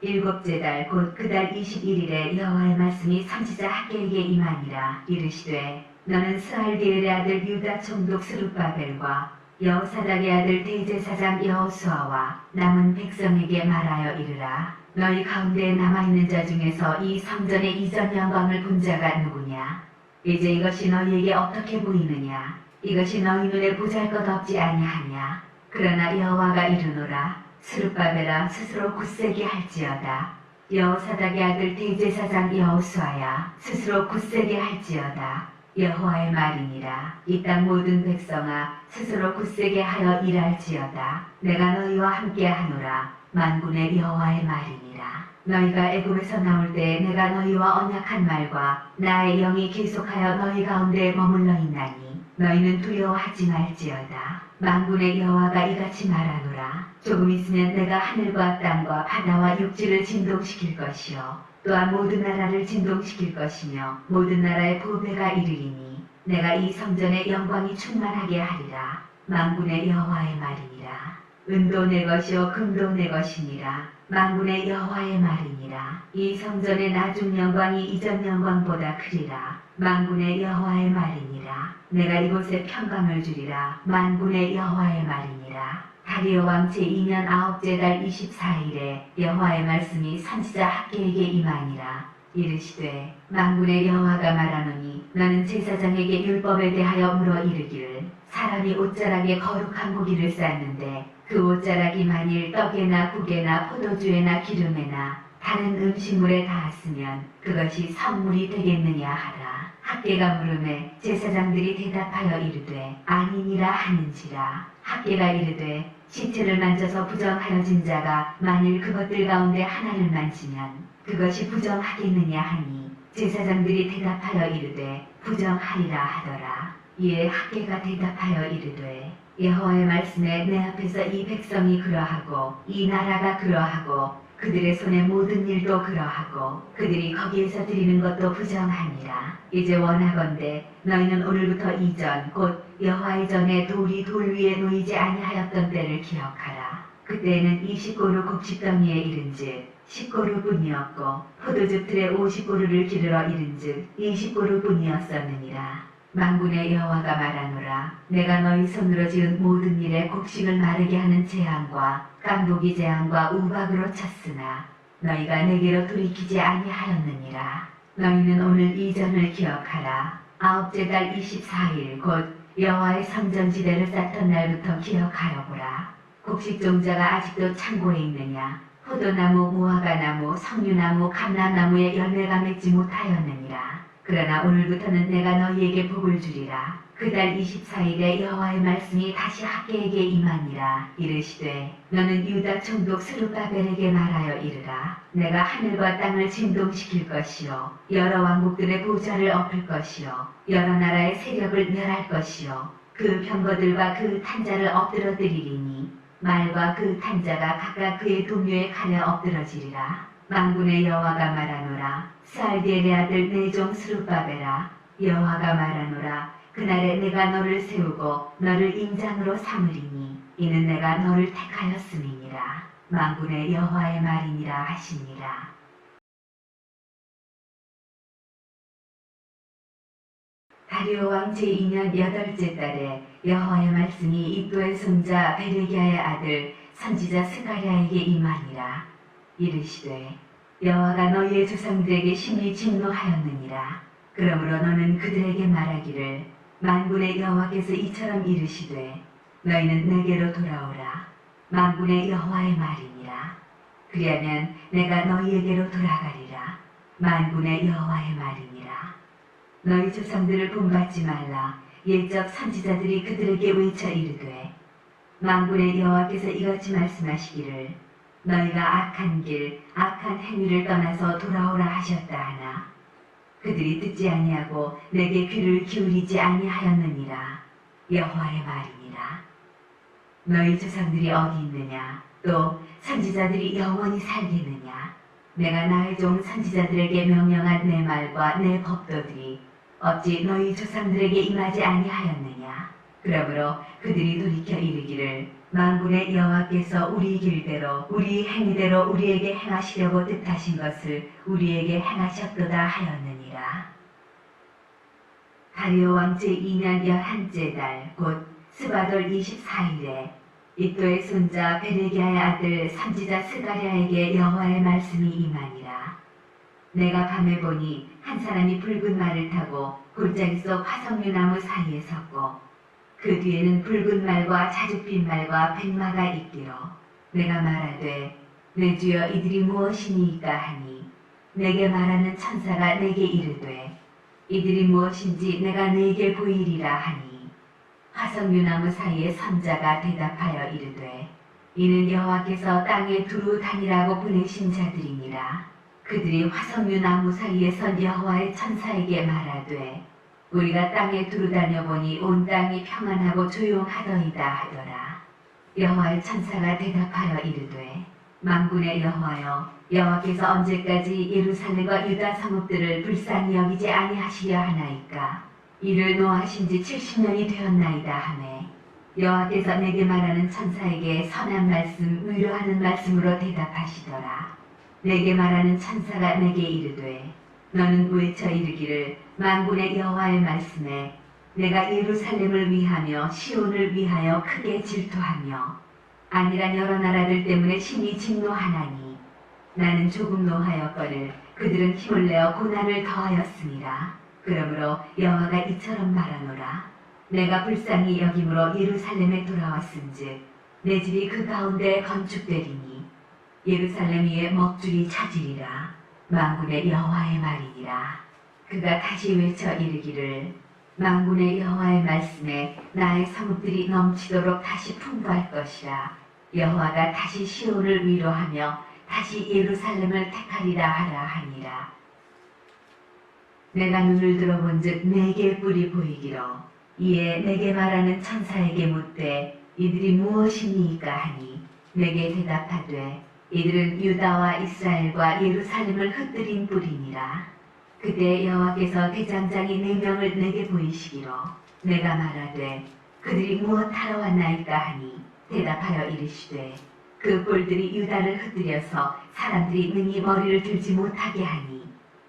일곱째 달 곧 그 달 21일에 여호와의 말씀이 선지자 학개에게 임하니라. 이르시되 너는 스알디엘의 아들 유다 총독 스룹바벨과 여호사닥의 아들 대제사장 여호수아와 남은 백성에게 말하여 이르라. 너희 가운데 남아있는 자 중에서 이 성전의 이전 영광을 본 자가 누구냐. 이제 이것이 너희에게 어떻게 보이느냐. 이것이 너희 눈에 보잘것없지 아니하냐. 그러나 여호와가 이르노라. 스룹바벨아 스스로 굳세게 할지어다. 여호사닥의 아들 대제사장 여호수아야 스스로 굳세게 할지어다. 여호와의 말이니라. 이 땅 모든 백성아 스스로 굳세게 하여 일할지어다. 내가 너희와 함께 하노라. 만군의 여호와의 말이니라. 너희가 애굽에서 나올 때 내가 너희와 언약한 말과 나의 영이 계속하여 너희 가운데 머물러 있나니 너희는 두려워하지 말지어다. 만군의 여호와가 이같이 말하노라. 조금 있으면 내가 하늘과 땅과 바다와 육지를 진동시킬 것이요 또한 모든 나라를 진동시킬 것이며 모든 나라의 보배가 이르리니 내가 이 성전의 영광이 충만하게 하리라. 만군의 여호와의 말이니라. 은도 내 것이요 금도 내 것이니라. 만군의 여호와의 말이니라. 이 성전의 나중 영광이 이전 영광보다 크리라. 만군의 여호와의 말이니라. 내가 이곳에 평강을 주리라. 만군의 여호와의 말이니라. 다리오 왕 제2년 9째 달 24일에 여호와의 말씀이 선지자 학개에게 임하니라. 이르시되 만군의 여호와가 말하노니 너는 제사장에게 율법에 대하여 물어 이르기를 사람이 옷자락에 거룩한 고기를 쌓는데 그 옷자락이 만일 떡에나 국에나 포도주에나 기름에나 다른 음식물에 닿았으면 그것이 성물이 되겠느냐 하라. 학개가 물음에 제사장들이 대답하여 이르되 아니니라 하는지라. 학개가 이르되 시체를 만져서 부정하여진 자가 만일 그것들 가운데 하나를 만지면 그것이 부정하겠느냐 하니 제사장들이 대답하여 이르되 부정하리라 하더라. 이에 학개가 대답하여 이르되 여호와의 말씀에 내 앞에서 이 백성이 그러하고 이 나라가 그러하고 그들의 손의 모든 일도 그러하고 그들이 거기에서 드리는 것도 부정하니라. 이제 원하건대 너희는 오늘부터 이전 곧 여호와의 전에 돌이 돌 위에 놓이지 아니하였던 때를 기억하라. 그때에는 20고루 곡식더미에 이른즉 10고루뿐이었고 포도즙 틀에 50고루를 기르러 이른즉 20고루뿐이었었느니라. 만군의 여호와가 말하노라. 내가 너희 손으로 지은 모든 일에 곡식을 마르게 하는 재앙과 깐보기 재앙과 우박으로 쳤으나 너희가 내게로 돌이키지 아니하였느니라. 너희는 오늘 이 전을 기억하라. 9째 달 24일 곧 여호와의 성전지대를 쌓던 날부터 기억하여보라. 곡식 종자가 아직도 창고에 있느냐? 포도나무, 무화과나무, 석류나무, 감람나무에 열매가 맺지 못하였느니라. 그러나 오늘부터는 내가 너희에게 복을 주리라. 그 달 24일에 여호와의 말씀이 다시 학개에게 임하니라. 이르시되 너는 유다 총독 스룹바벨에게 말하여 이르라. 내가 하늘과 땅을 진동시킬 것이요 여러 왕국들의 보좌를 엎을 것이요 여러 나라의 세력을 멸할 것이요 그 병거들과 그 탄자를 엎드러뜨리리니 말과 그 탄자가 각각 그의 동료의 칼에 엎드러지리라. 만군의 여호와가 말하노라. 스알디엘의 아들 내 종 스룹바벨아, 여호와가 말하노라. 그날에 내가 너를 세우고 너를 임장으로 삼으리니 이는 내가 너를 택하였음이니라. 만군의 여호와의 말이니라 하시니라. 다리오 왕 제2년 8째 달에 여호와의 말씀이 이도의 손자 베레기야의 아들 선지자 스가랴에게 임하니라. 이르시되 여호와가 너희의 조상들에게 심히 진노하였느니라. 그러므로 너는 그들에게 말하기를 만군의 여호와께서 이처럼 이르시되 너희는 내게로 돌아오라. 만군의 여호와의 말이니라. 그리하면 내가 너희에게로 돌아가리라. 만군의 여호와의 말이니라. 너희 조상들을 본받지 말라. 옛적 선지자들이 그들에게 외쳐 이르되 만군의 여호와께서 이같이 말씀하시기를 너희가 악한 길, 악한 행위를 떠나서 돌아오라 하셨다 하나 그들이 듣지 아니하고 내게 귀를 기울이지 아니하였느니라. 여호와의 말이니라. 너희 조상들이 어디 있느냐? 또 선지자들이 영원히 살겠느냐? 내가 나의 종 선지자들에게 명령한 내 말과 내 법도들이 어찌 너희 조상들에게 임하지 아니하였느냐? 그러므로 그들이 돌이켜 이르기를 만군의 여호와께서 우리 길대로 우리 행위대로 우리에게 행하시려고 뜻하신 것을 우리에게 행하셨도다 하였느니라. 다리오 왕 제2년 11째 달 곧 스바돌 24일에 이도의 손자 베레기야의 아들 선지자 스가랴에게 여호와의 말씀이 임하니라. 내가 밤에 보니 한 사람이 붉은 말을 타고 골짜기 속 화석류 나무 사이에 섰고 그 뒤에는 붉은 말과 자줏빛 말과 백마가 있기로 내가 말하되 내 주여 이들이 무엇이니이까 하니 내게 말하는 천사가 내게 이르되 이들이 무엇인지 내가 네게 보이리라 하니 화석류나무 사이에 선자가 대답하여 이르되 이는 여호와께서 땅에 두루 다니라고 보내신 자들이니라. 그들이 화석류나무 사이에 선 여호와의 천사에게 말하되 우리가 땅에 두루 다녀보니 온 땅이 평안하고 조용하더이다 하더라. 여호와의 천사가 대답하여 이르되 만군의 여호와여, 여호와께서 언제까지 예루살렘과 유다 성읍들을 불쌍히 여기지 아니하시려 하나이까? 이를 노하신 지 70년이 되었나이다 하매 여호와께서 내게 말하는 천사에게 선한 말씀, 위로하는 말씀으로 대답하시더라. 내게 말하는 천사가 내게 이르되 너는 외쳐 이르기를 만군의 여호와의 말씀에 내가 예루살렘을 위하며 시온을 위하여 크게 질투하며 아니란 여러 나라들 때문에 심히 진노하나니 나는 조금 노하였거늘 그들은 힘을 내어 고난을 더하였습니다. 그러므로 여호와가 이처럼 말하노라. 내가 불쌍히 여김으로 예루살렘에 돌아왔은즉 내 집이 그 가운데 건축되리니 예루살렘 위에 먹줄이 차지리라. 만군의 여호와의 말이니라. 그가 다시 외쳐 이르기를 만군의 여호와의 말씀에 나의 성읍들이 넘치도록 다시 풍부할 것이라. 여호와가 다시 시온을 위로하며 다시 예루살렘을 택하리라 하라 하니라. 내가 눈을 들어본즉 내게 뿔이 보이기로 이에 내게 말하는 천사에게 묻되 이들이 무엇이니이까 하니 내게 대답하되 이들은 유다와 이스라엘과 예루살렘을 흩뜨린 뿔이니라. 그때 여호와께서 대장장이 4명을 내게 보이시기로 내가 말하되 그들이 무엇하러 왔나이까 하니 대답하여 이르시되 그 뿔들이 유다를 흩뜨려서 사람들이 능히 머리를 들지 못하게 하니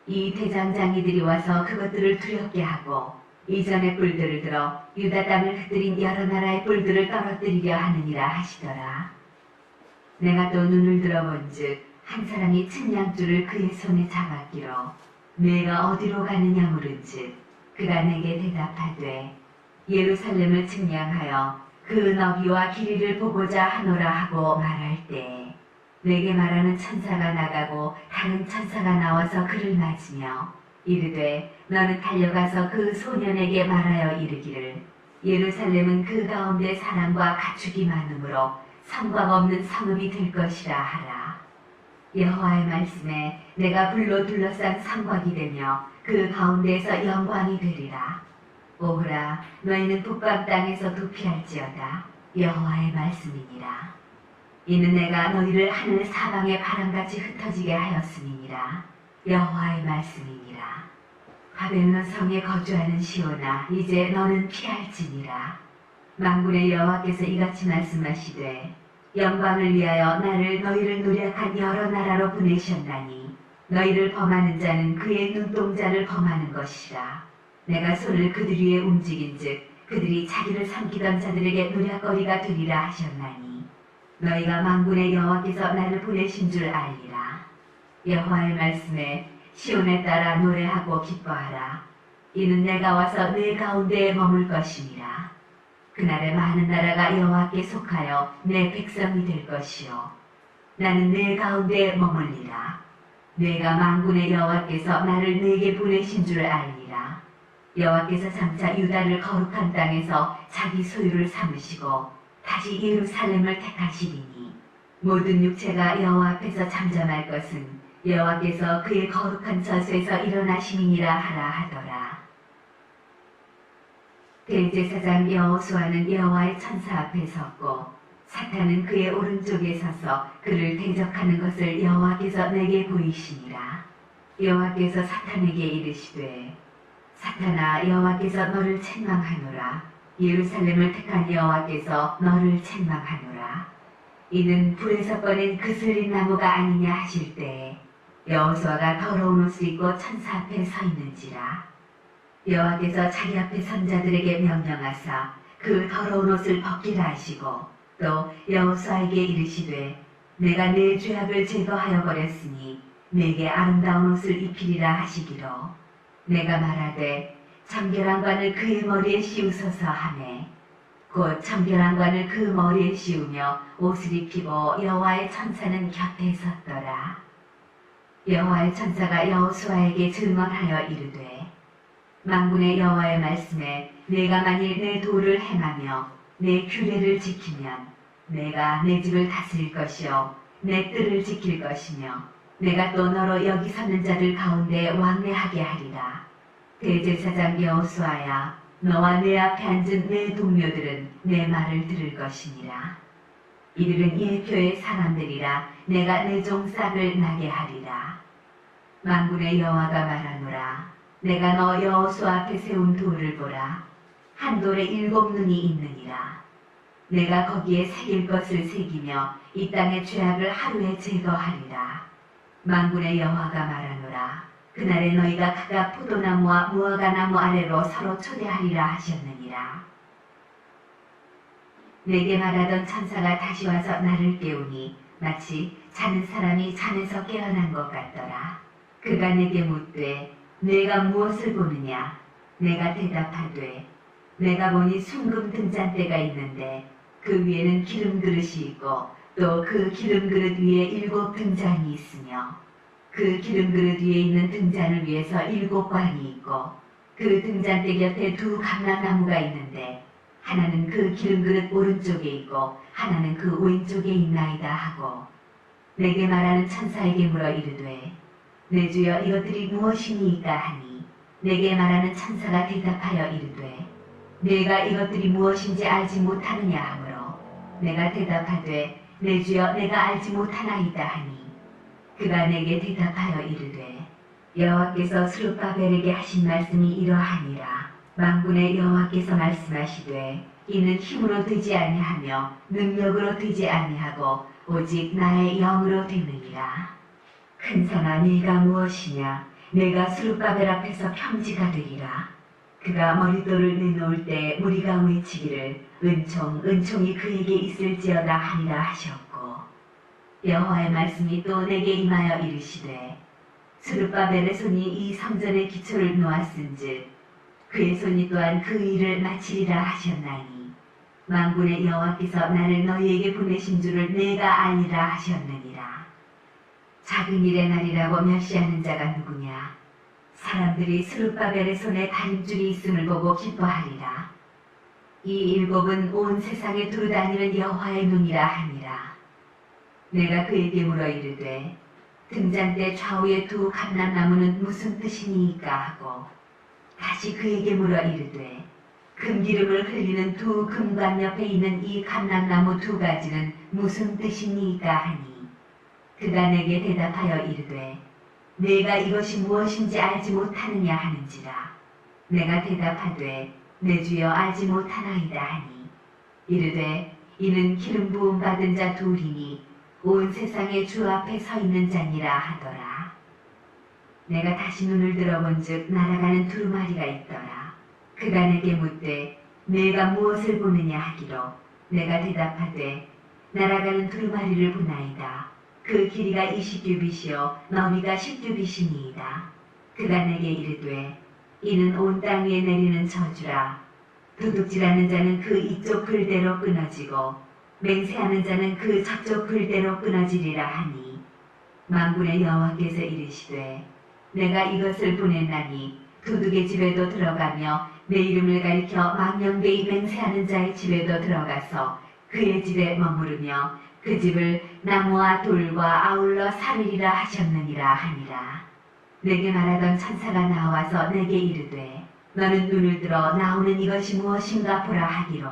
이 대장장이들이 와서 그것들을 두렵게 하고 이전의 뿔들을 들어 유다 땅을 흩뜨린 여러 나라의 뿔들을 떨어뜨리려 하느니라 하시더라. 내가 또 눈을 들어본즉 한 사람이 측량줄을 그의 손에 잡았기로 내가 어디로 가느냐 물은즉 그가 내게 대답하되 예루살렘을 측량하여 그 너비와 길이를 보고자 하노라 하고 말할 때 내게 말하는 천사가 나가고 다른 천사가 나와서 그를 맞으며 이르되 너는 달려가서 그 소년에게 말하여 이르기를 예루살렘은 그 가운데 사람과 가축이 많으므로 성곽 없는 성읍이 될 것이라 하라. 여호와의 말씀에 내가 불로 둘러싼 성곽이 되며 그 가운데에서 영광이 되리라. 오호라 너희는 북방 땅에서 도피할지어다. 여호와의 말씀이니라. 이는 내가 너희를 하늘 사방의 바람같이 흩어지게 하였음이니라. 여호와의 말씀이니라. 바벨론 성에 거주하는 시온아 이제 너는 피할지니라. 만군의 여호와께서 이같이 말씀하시되 영광을 위하여 나를 너희를 노력한 여러 나라로 보내셨나니 너희를 범하는 자는 그의 눈동자를 범하는 것이라. 내가 손을 그들 위에 움직인즉 그들이 자기를 삼키던 자들에게 노략거리가 되리라 하셨나니 너희가 만군의 여호와께서 나를 보내신 줄 알리라. 여호와의 말씀에 시온에 따라 노래하고 기뻐하라. 이는 내가 와서 내 가운데에 머물 것이니라. 그날에 많은 나라가 여호와께 속하여 내 백성이 될 것이요 나는 내 가운데에 머물리라. 내가 만군의 여호와께서 나를 내게 보내신 줄 알리라. 여호와께서 장차 유다를 거룩한 땅에서 자기 소유를 삼으시고 다시 예루살렘을 택하시리니 모든 육체가 여호와 앞에서 잠잠할 것은 여호와께서 그의 거룩한 저수에서 일어나심이니라 하라 하더라. 대제사장 여호수아는 여호와의 천사 앞에 섰고 사탄은 그의 오른쪽에 서서 그를 대적하는 것을 여호와께서 내게 보이시니라. 여호와께서 사탄에게 이르시되 사탄아 여호와께서 너를 책망하노라. 예루살렘을 택한 여호와께서 너를 책망하노라. 이는 불에서 꺼낸 그슬린 나무가 아니냐 하실 때에 여호수아가 더러운 옷을 입고 천사 앞에 서 있는지라. 여호와께서 자기 앞에 선 자들에게 명령하사 그 더러운 옷을 벗기라 하시고 또 여호수아에게 이르시되 내가 내 죄악을 제거하여 버렸으니 내게 아름다운 옷을 입히리라 하시기로 내가 말하되 정결한 관을 그의 머리에 씌우소서 하매 곧 정결한 관을 그 머리에 씌우며 옷을 입히고 여호와의 천사는 곁에 섰더라. 여호와의 천사가 여호수아에게 증언하여 이르되 만군의 여호와의 말씀에 내가 만일 내 도를 행하며 내 규례를 지키면 내가 내 집을 다스릴 것이요 내 뜰을 지킬 것이며 내가 또 너로 여기 서는 자들 가운데 왕래하게 하리라. 대제사장 여호수아야 너와 내 앞에 앉은 내 동료들은 내 말을 들을 것이니라. 이들은 예표의 사람들이라 내가 내 종 싹을 나게 하리라. 만군의 여호와가 말하노라. 내가 너 여호수아 앞에 세운 돌을 보라. 한 돌에 7눈이 있느니라. 내가 거기에 새길 것을 새기며 이 땅의 죄악을 하루에 제거하리라. 만군의 여호와가 말하노라. 그날에 너희가 각각 포도나무와 무화과나무 아래로 서로 초대하리라 하셨느니라. 내게 말하던 천사가 다시 와서 나를 깨우니 마치 자는 사람이 잠에서 깨어난 것 같더라. 그가 내게 묻되 내가 무엇을 보느냐? 내가 대답하되 내가 보니 순금 등잔대가 있는데 그 위에는 기름 그릇이 있고 또 그 기름 그릇 위에 7 등잔이 있으며 그 기름 그릇 위에 있는 등잔을 위해서 7 관이 있고 그 등잔대 곁에 2 감람나무가 있는데 하나는 그 기름 그릇 오른쪽에 있고 하나는 그 왼쪽에 있나이다 하고 내게 말하는 천사에게 물어 이르되 내 주여 이것들이 무엇이니이까 하니 내게 말하는 천사가 대답하여 이르되 내가 이것들이 무엇인지 알지 못하느냐 하므로 내가 대답하되 내 주여 내가 알지 못하나이다 하니 그가 내게 대답하여 이르되 여호와께서 스룹바벨에게 하신 말씀이 이러하니라. 만군의 여호와께서 말씀하시되 이는 힘으로 되지 아니하며 능력으로 되지 아니하고 오직 나의 영으로 되느니라. 큰 산아 네가 무엇이냐? 내가 스룹바벨 앞에서 평지가 되리라. 그가 머릿돌을 내놓을 때 무리가 외치기를 은총이 그에게 있을지어다 하니라 하셨고 여호와의 말씀이 또 내게 임하여 이르시되 스룹바벨의 손이 이 성전의 기초를 놓았은즉 그의 손이 또한 그 일을 마치리라 하셨나니 만군의 여호와께서 나를 너희에게 보내신 줄을 내가 아니라 하셨느니라. 작은 일의 날이라고 멸시하는 자가 누구냐? 사람들이 스룹바벨의 손에 다림줄이 있음을 보고 기뻐하리라. 이 7은 온 세상에 두루다니는 여호와의 눈이라 하니라. 내가 그에게 물어 이르되 등잔대 좌우의 2 감람나무는 무슨 뜻이니이까 하고 다시 그에게 물어 이르되 금기름을 흘리는 2 금관 옆에 있는 이 감람나무 2가지는 무슨 뜻이니이까 하니 그가 내게 대답하여 이르되 내가 이것이 무엇인지 알지 못하느냐 하는지라. 내가 대답하되 내 주여 알지 못하나이다 하니 이르되 이는 기름 부음 받은 자 2이니 온 세상의 주 앞에 서 있는 자니라 하더라. 내가 다시 눈을 들어본즉 날아가는 두루마리가 있더라. 그가 내게 묻되 내가 무엇을 보느냐 하기로 내가 대답하되 날아가는 두루마리를 보나이다. 그 길이가 20규빗이요 너비가 10규빗이니이다. 그가 내게 이르되 이는 온 땅 위에 내리는 저주라. 도둑질하는 자는 그 이쪽 글대로 끊어지고 맹세하는 자는 그 저쪽 글대로 끊어지리라 하니 만군의 여호와께서 이르시되 내가 이것을 보냈나니 도둑의 집에도 들어가며 내 이름을 가리켜 망령되이 맹세하는 자의 집에도 들어가서 그의 집에 머무르며 그 집을 나무와 돌과 아울러 사르리라 하셨느니라 하니라. 내게 말하던 천사가 나와서 내게 이르되 너는 눈을 들어 나오는 이것이 무엇인가 보라 하기로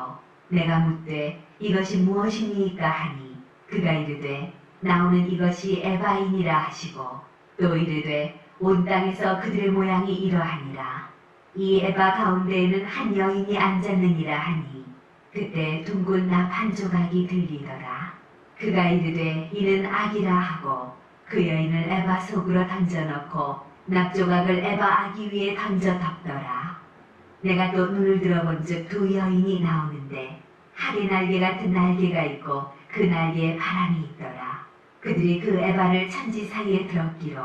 내가 묻되 이것이 무엇이니이까 하니 그가 이르되 나오는 이것이 에바이니라 하시고 또 이르되 온 땅에서 그들의 모양이 이러하니라. 이 에바 가운데에는 한 여인이 앉았느니라 하니 그때 둥근 납 한 조각이 들리더라. 그가 이르되 이는 악이라 하고 그 여인을 에바 속으로 던져넣고 납조각을 에바 아기 위에 던져 덮더라. 내가 또 눈을 들어본즉 2 여인이 나오는데 하리 날개 같은 날개가 있고 그 날개에 바람이 있더라. 그들이 그 에바를 천지 사이에 들었기로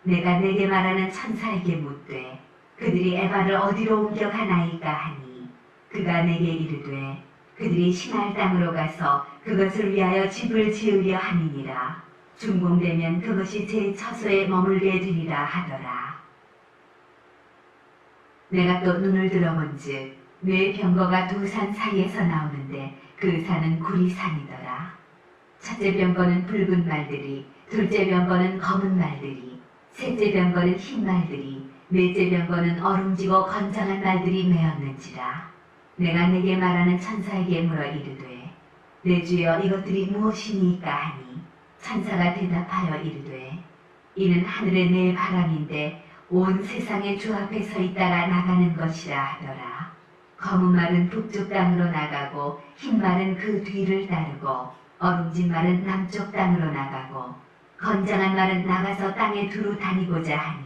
내가 내게 말하는 천사에게 묻되 그들이 에바를 어디로 옮겨가나이까 하니 그가 내게 이르되 그들이 신할 땅으로 가서 그것을 위하여 집을 지으려 하니니라. 준공되면 그것이 제 처소에 머물게 되리라 하더라. 내가 또 눈을 들어본즉 뇌 병거가 2 산 사이에서 나오는데 그 산은 구리산이더라. 첫째 병거는 붉은 말들이, 둘째 병거는 검은 말들이, 셋째 병거는 흰 말들이, 넷째 병거는 어룽지고 건장한 말들이 메었는지라. 내가 내게 말하는 천사에게 물어 이르되 내 주여 이것들이 무엇이니까 하니 천사가 대답하여 이르되 이는 하늘의 내 바람인데 온 세상의 주 앞에 서 있다가 나가는 것이라 하더라. 검은 말은 북쪽 땅으로 나가고 흰 말은 그 뒤를 따르고 어룽진 말은 남쪽 땅으로 나가고 건장한 말은 나가서 땅에 두루 다니고자 하니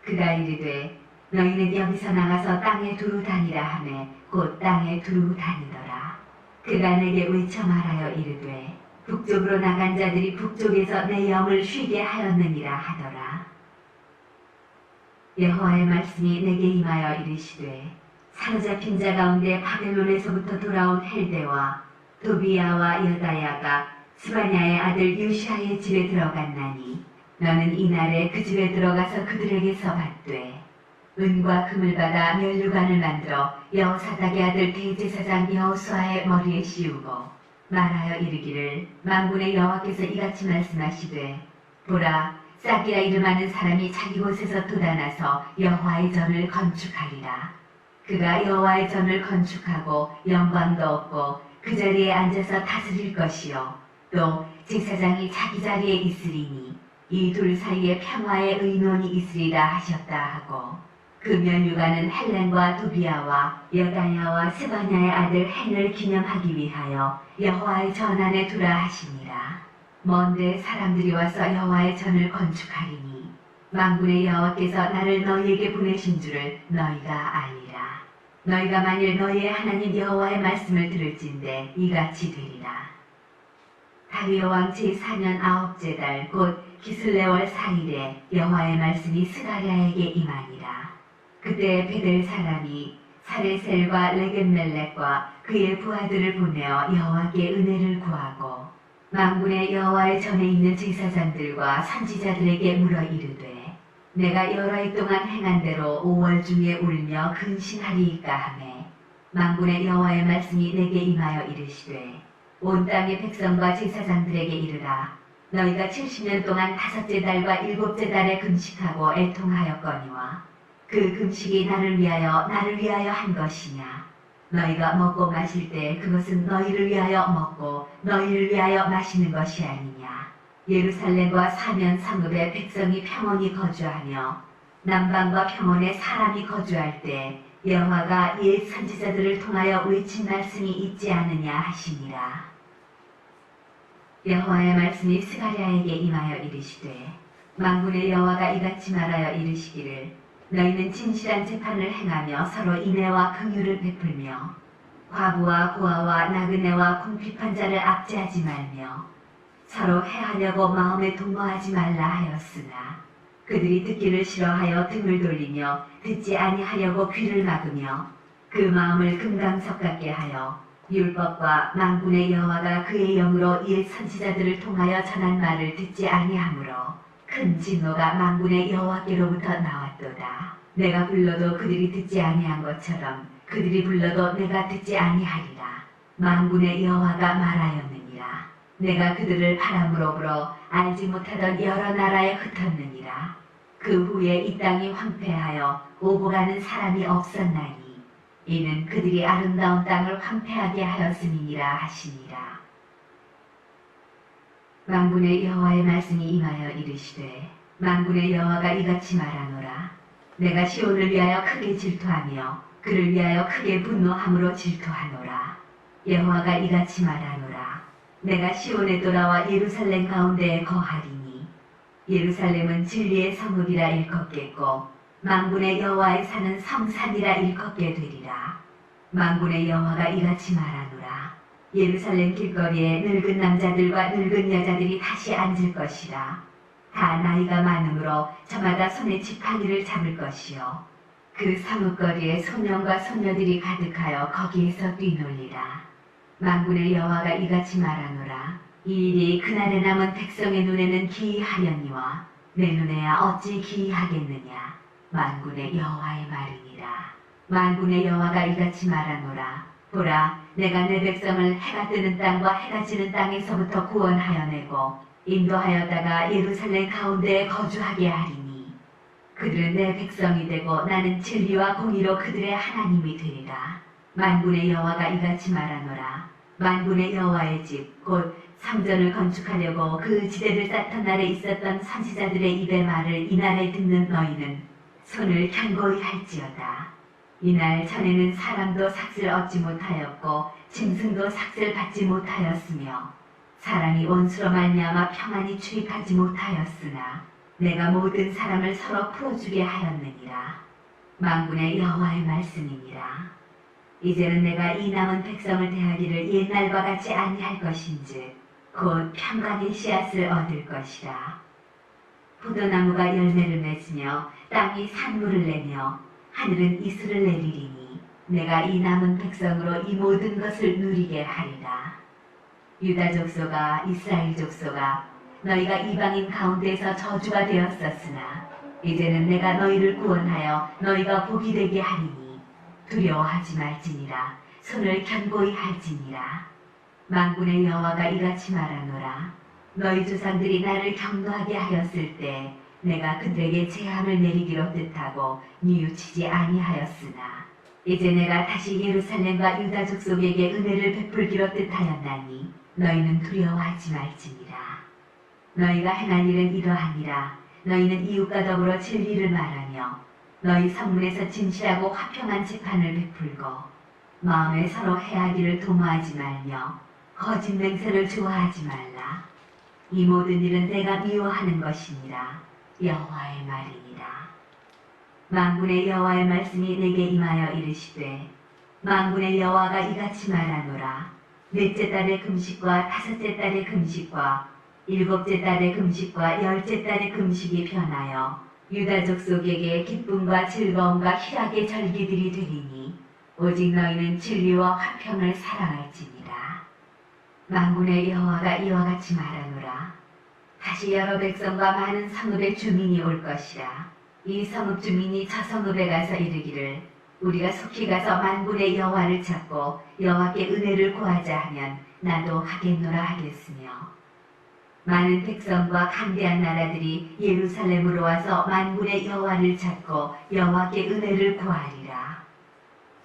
그가 이르되 너희는 여기서 나가서 땅에 두루 다니라 하매 곧 땅에 두루 다니더라. 그가 내게 외쳐 말하여 이르되 북쪽으로 나간 자들이 북쪽에서 내 영을 쉬게 하였느니라 하더라. 여호와의 말씀이 내게 임하여 이르시되 사로잡힌 자 가운데 바벨론에서부터 돌아온 헬데와 도비야와 여다야가 스바냐의 아들 유시아의 집에 들어갔나니 너는 이날에 그 집에 들어가서 그들에게서 받되 은과 금을 받아 면류관을 만들어 여호사닥의 아들 대제사장 여호수아의 머리에 씌우고 말하여 이르기를 만군의 여호와께서 이같이 말씀하시되 보라 싹이라 이름하는 사람이 자기 곳에서 돋아나서 여호와의 전을 건축하리라. 그가 여호와의 전을 건축하고 영광도 얻고 그 자리에 앉아서 다스릴 것이요 또 제사장이 자기 자리에 있으리니 이 둘 사이에 평화의 의논이 있으리라 하셨다 하고 그 면류관은 헬렌과 도비야와 여다야와 스바냐의 아들 헨을 기념하기 위하여 여호와의 전 안에 두라 하시니라. 먼데 사람들이 와서 여호와의 전을 건축하리니 만군의 여호와께서 나를 너희에게 보내신 줄을 너희가 알리라. 너희가 만일 너희의 하나님 여호와의 말씀을 들을진대 이같이 되리라. 다리오 왕 제4년 9째 달 곧 기슬레월 4일에 여호와의 말씀이 스가랴에게 임하니라. 그때 베델 사람이 사레셀과 레겜멜렉과 그의 부하들을 보내어 여호와께 은혜를 구하고 만군의 여호와의 전에 있는 제사장들과 선지자들에게 물어 이르되 내가 여러 해 동안 행한 대로 5월 중에 울며 근신하리이까 하매 만군의 여호와의 말씀이 내게 임하여 이르시되 온 땅의 백성과 제사장들에게 이르라. 너희가 70년 동안 5째 달과 7째 달에 금식하고 애통하였거니와 그 금식이 나를 위하여 한 것이냐. 너희가 먹고 마실 때 그것은 너희를 위하여 먹고 너희를 위하여 마시는 것이 아니냐. 예루살렘과 사면 성읍에 백성이 평온히 거주하며 남방과 평온에 사람이 거주할 때 여호와가 옛 선지자들을 통하여 외친 말씀이 있지 않느냐 하시니라. 여호와의 말씀이 스가랴에게 임하여 이르시되 만군의 여호와가 이같이 말하여 이르시기를 너희는 진실한 재판을 행하며 서로 인애와 긍휼을 베풀며 과부와 고아와 나그네와 궁핍한 자를 압제하지 말며 서로 해하려고 마음에 동모하지 말라 하였으나 그들이 듣기를 싫어하여 등을 돌리며 듣지 아니하려고 귀를 막으며 그 마음을 금강석 같게 하여 율법과 만군의 여호와가 그의 영으로 옛 선지자들을 통하여 전한 말을 듣지 아니하므로 큰 진노가 만군의 여호와께로부터 나왔도다. 내가 불러도 그들이 듣지 아니한 것처럼 그들이 불러도 내가 듣지 아니하리라. 만군의 여호와가 말하였느니라. 내가 그들을 바람으로 불어 알지 못하던 여러 나라에 흩었느니라. 그 후에 이 땅이 황폐하여 오고 가는 사람이 없었나니 이는 그들이 아름다운 땅을 황폐하게 하였음이니라 하시니라. 만군의 여호와의 말씀이 임하여 이르시되 만군의 여호와가 이같이 말하노라. 내가 시온을 위하여 크게 질투하며 그를 위하여 크게 분노함으로 질투하노라. 여호와가 이같이 말하노라. 내가 시온에 돌아와 예루살렘 가운데에 거하리니 예루살렘은 진리의 성읍이라 일컫겠고 만군의 여호와의 산은 성산이라 일컫게 되리라. 만군의 여호와가 이같이 말하노라. 예루살렘 길거리에 늙은 남자들과 늙은 여자들이 다시 앉을 것이라. 다 나이가 많으므로 저마다 손에 지팡이를 잡을 것이요 그 성읍거리에 소년과 소녀들이 가득하여 거기에서 뛰놀리라. 만군의 여호와가 이같이 말하노라. 이 일이 그날에 남은 백성의 눈에는 기이하려니와 내 눈에야 어찌 기이하겠느냐. 만군의 여호와의 말이니라. 만군의 여호와가 이같이 말하노라. 보라, 내가 내 백성을 해가 뜨는 땅과 해가 지는 땅에서부터 구원하여 내고 인도하였다가 예루살렘 가운데에 거주하게 하리니 그들은 내 백성이 되고 나는 진리와 공의로 그들의 하나님이 되리라. 만군의 여호와가 이같이 말하노라. 만군의 여호와의 집 곧 성전을 건축하려고 그 지대를 쌓던 날에 있었던 선지자들의 입의 말을 이날에 듣는 너희는 손을 견고히 할지어다. 이날 전에는 사람도 삭슬 얻지 못하였고 짐승도 삭슬 받지 못하였으며 사람이 원수로 말미암아 평안히 출입하지 못하였으나 내가 모든 사람을 서로 풀어주게 하였느니라. 만군의 여호와의 말씀이니라. 이제는 내가 이 남은 백성을 대하기를 옛날과 같이 아니할 것인즉 곧 평강의 씨앗을 얻을 것이라. 포도나무가 열매를 맺으며 땅이 산물을 내며 하늘은 이슬을 내리리니 내가 이 남은 백성으로 이 모든 것을 누리게 하리라. 유다 족속아 이스라엘 족속아 너희가 이방인 가운데서 저주가 되었었으나 이제는 내가 너희를 구원하여 너희가 복이 되게 하리니 두려워하지 말지니라. 손을 견고히 할지니라. 만군의 여호와가 이같이 말하노라. 너희 조상들이 나를 경노하게 하였을 때 내가 그들에게 재앙을 내리기로 뜻하고 뉘우치지 아니하였으나 이제 내가 다시 예루살렘과 유다 족속에게 은혜를 베풀기로 뜻하였나니 너희는 두려워하지 말지니라. 너희가 행할 일은 이러하니라. 너희는 이웃과 더불어 진리를 말하며 너희 성문에서 진실하고 화평한 재판을 베풀고 마음에 서로 해하기를 도모하지 말며 거짓 맹세를 좋아하지 말라. 이 모든 일은 내가 미워하는 것이니라. 여호와의 말이니라. 만군의 여호와의 말씀이 내게 임하여 이르시되 만군의 여호와가 이같이 말하노라. 넷째 달의 금식과 다섯째 달의 금식과 일곱째 달의 금식과 열째 달의 금식이 변하여 유다 족속에게 기쁨과 즐거움과 희락의 절기들이 되리니 오직 너희는 진리와 화평을 사랑할지니라. 만군의 여호와가 이와 같이 말하노라. 다시 여러 백성과 많은 성읍의 주민이 올 것이라. 이 성읍 주민이 저 성읍에 가서 이르기를 우리가 속히 가서 만군의 여호와를 찾고 여호와께 은혜를 구하자 하면 나도 하겠노라 하겠으며 많은 백성과 강대한 나라들이 예루살렘으로 와서 만군의 여호와를 찾고 여호와께 은혜를 구하리라.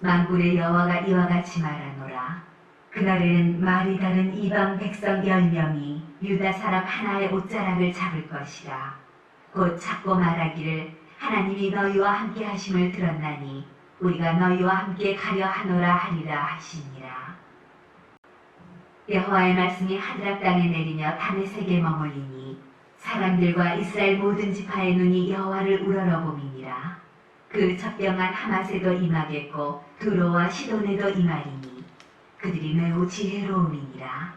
만군의 여호와가 이와 같이 말하노라. 그날에는 말이 다른 이방 백성 10명이 유다 사람 하나의 옷자락을 잡을 것이라. 곧 잡고 말하기를 하나님이 너희와 함께 하심을 들었나니 우리가 너희와 함께 가려 하노라 하리라 하시니라. 여호와의 말씀이 하드락 땅에 내리며 다메섹에 머물리니 사람들과 이스라엘 모든 지파의 눈이 여호와를 우러러봄이니라. 그 적병한 하맛에도 임하겠고 두로와 시돈에도 임하리니 그들이 매우 지혜로움이니라.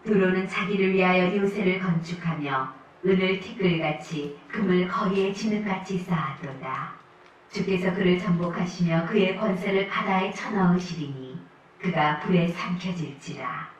두로는 자기를 위하여 요새를 건축하며 은을 티끌같이 금을 거리에 진흙같이 쌓았도다. 주께서 그를 정복하시며 그의 권세를 바다에 쳐넣으시리니 그가 불에 삼켜질지라.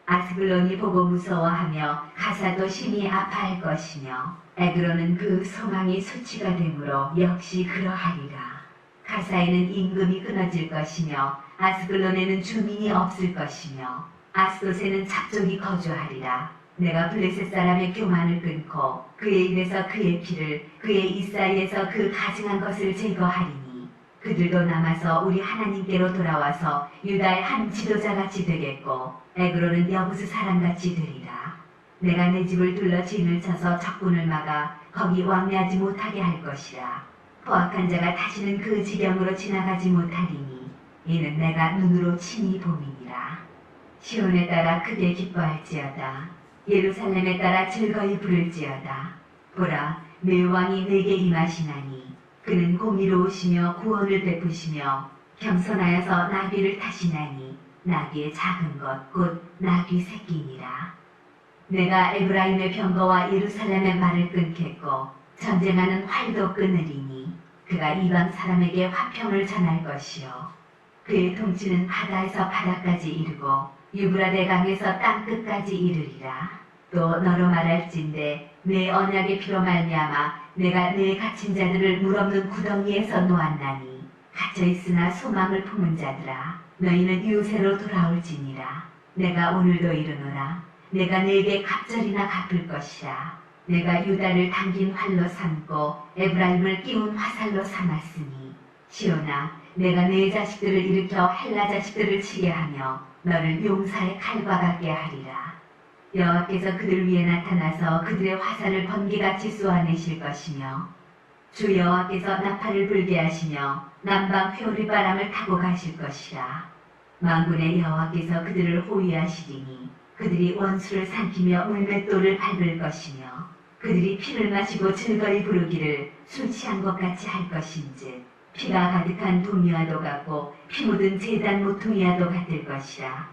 아스글론이 보고 무서워하며 가사도 심히 아파할 것이며 에그로는 그 소망이 수치가 되므로 역시 그러하리라. 가사에는 임금이 끊어질 것이며 아스글론에는 주민이 없을 것이며 아스돗에는 잡족이 거주하리라. 내가 블레셋 사람의 교만을 끊고 그의 입에서 그의 피를 그의 입 사이에서 그 가증한 것을 제거하리니 그들도 남아서 우리 하나님께로 돌아와서 유다의 한 지도자같이 되겠고 에그로는 여부수 사람같이 되리라. 내가 내 집을 둘러 진을 쳐서 적군을 막아 거기 왕래하지 못하게 할 것이라. 포악한 자가 다시는 그 지경으로 지나가지 못하리니 이는 내가 눈으로 친히 봄이니라. 시온에 따라 크게 기뻐할지어다. 예루살렘에 따라 즐거이 부를지어다. 보라, 내 왕이 내게 임하시나니 그는 공의로우시며 구원을 베푸시며 겸손하여서 나귀를 타시나니 나귀의 작은 것 곧 나귀 새끼니라. 내가 에브라임의 병거와 예루살렘의 말을 끊겠고 전쟁하는 활도 끊으리니 그가 이방 사람에게 화평을 전할 것이요 그의 통치는 바다에서 바다까지 이르고 유브라데 강에서 땅 끝까지 이르리라. 또 너로 말할진대 내 언약의 피로 말미암아 내가 내 갇힌 자들을 물 없는 구덩이에서 놓았나니 갇혀있으나 소망을 품은 자들아 너희는 요새로 돌아올지니라. 내가 오늘도 이르노라. 내가 네게 갑절이나 갚을 것이라. 내가 유다를 당긴 활로 삼고 에브라임을 끼운 화살로 삼았으니 시온아 내가 네 자식들을 일으켜 헬라 자식들을 치게 하며 너를 용사의 칼과 같게 하리라. 여호와께서 그들 위에 나타나서 그들의 화살을 번개같이 쏘아내실 것이며 주 여호와께서 나팔을 불게 하시며 남방 회오리바람을 타고 가실 것이라. 만군의 여호와께서 그들을 호위하시리니 그들이 원수를 삼키며 물맷돌을 밟을 것이며 그들이 피를 마시고 즐거이 부르기를 술 취한 것 같이 할 것인즉 피가 가득한 동이와도 같고 피 묻은 제단 모퉁이와도 같을 것이라.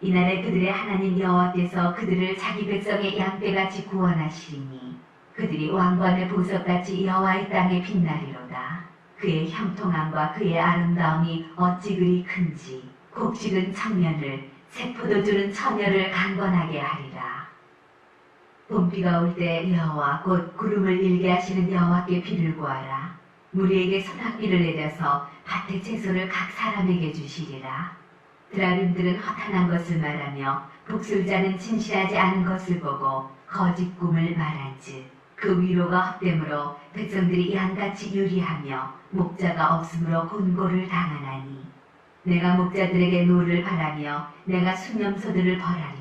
이날에 그들의 하나님 여호와께서 그들을 자기 백성의 양떼같이 구원하시리니 그들이 왕관의 보석같이 여호와의 땅에 빛나리로다. 그의 형통함과 그의 아름다움이 어찌 그리 큰지 곡식은 청년을 색포도주는 처녀를 강건하게 하리라. 봄비가 올 때 여호와 곧 구름을 일게 하시는 여호와께 비를 구하라. 무리에게 소낙비를 내려서 밭의 채소를 각 사람에게 주시리라. 드라빔들은 허탄한 것을 말하며 복술자는 진실하지 않은 것을 보고 거짓 꿈을 말한즉 그 위로가 헛되므로 백성들이 양같이 유리하며 목자가 없으므로 곤고를 당하나니 내가 목자들에게 노를 바라며 내가 수념소들을 벌하리라.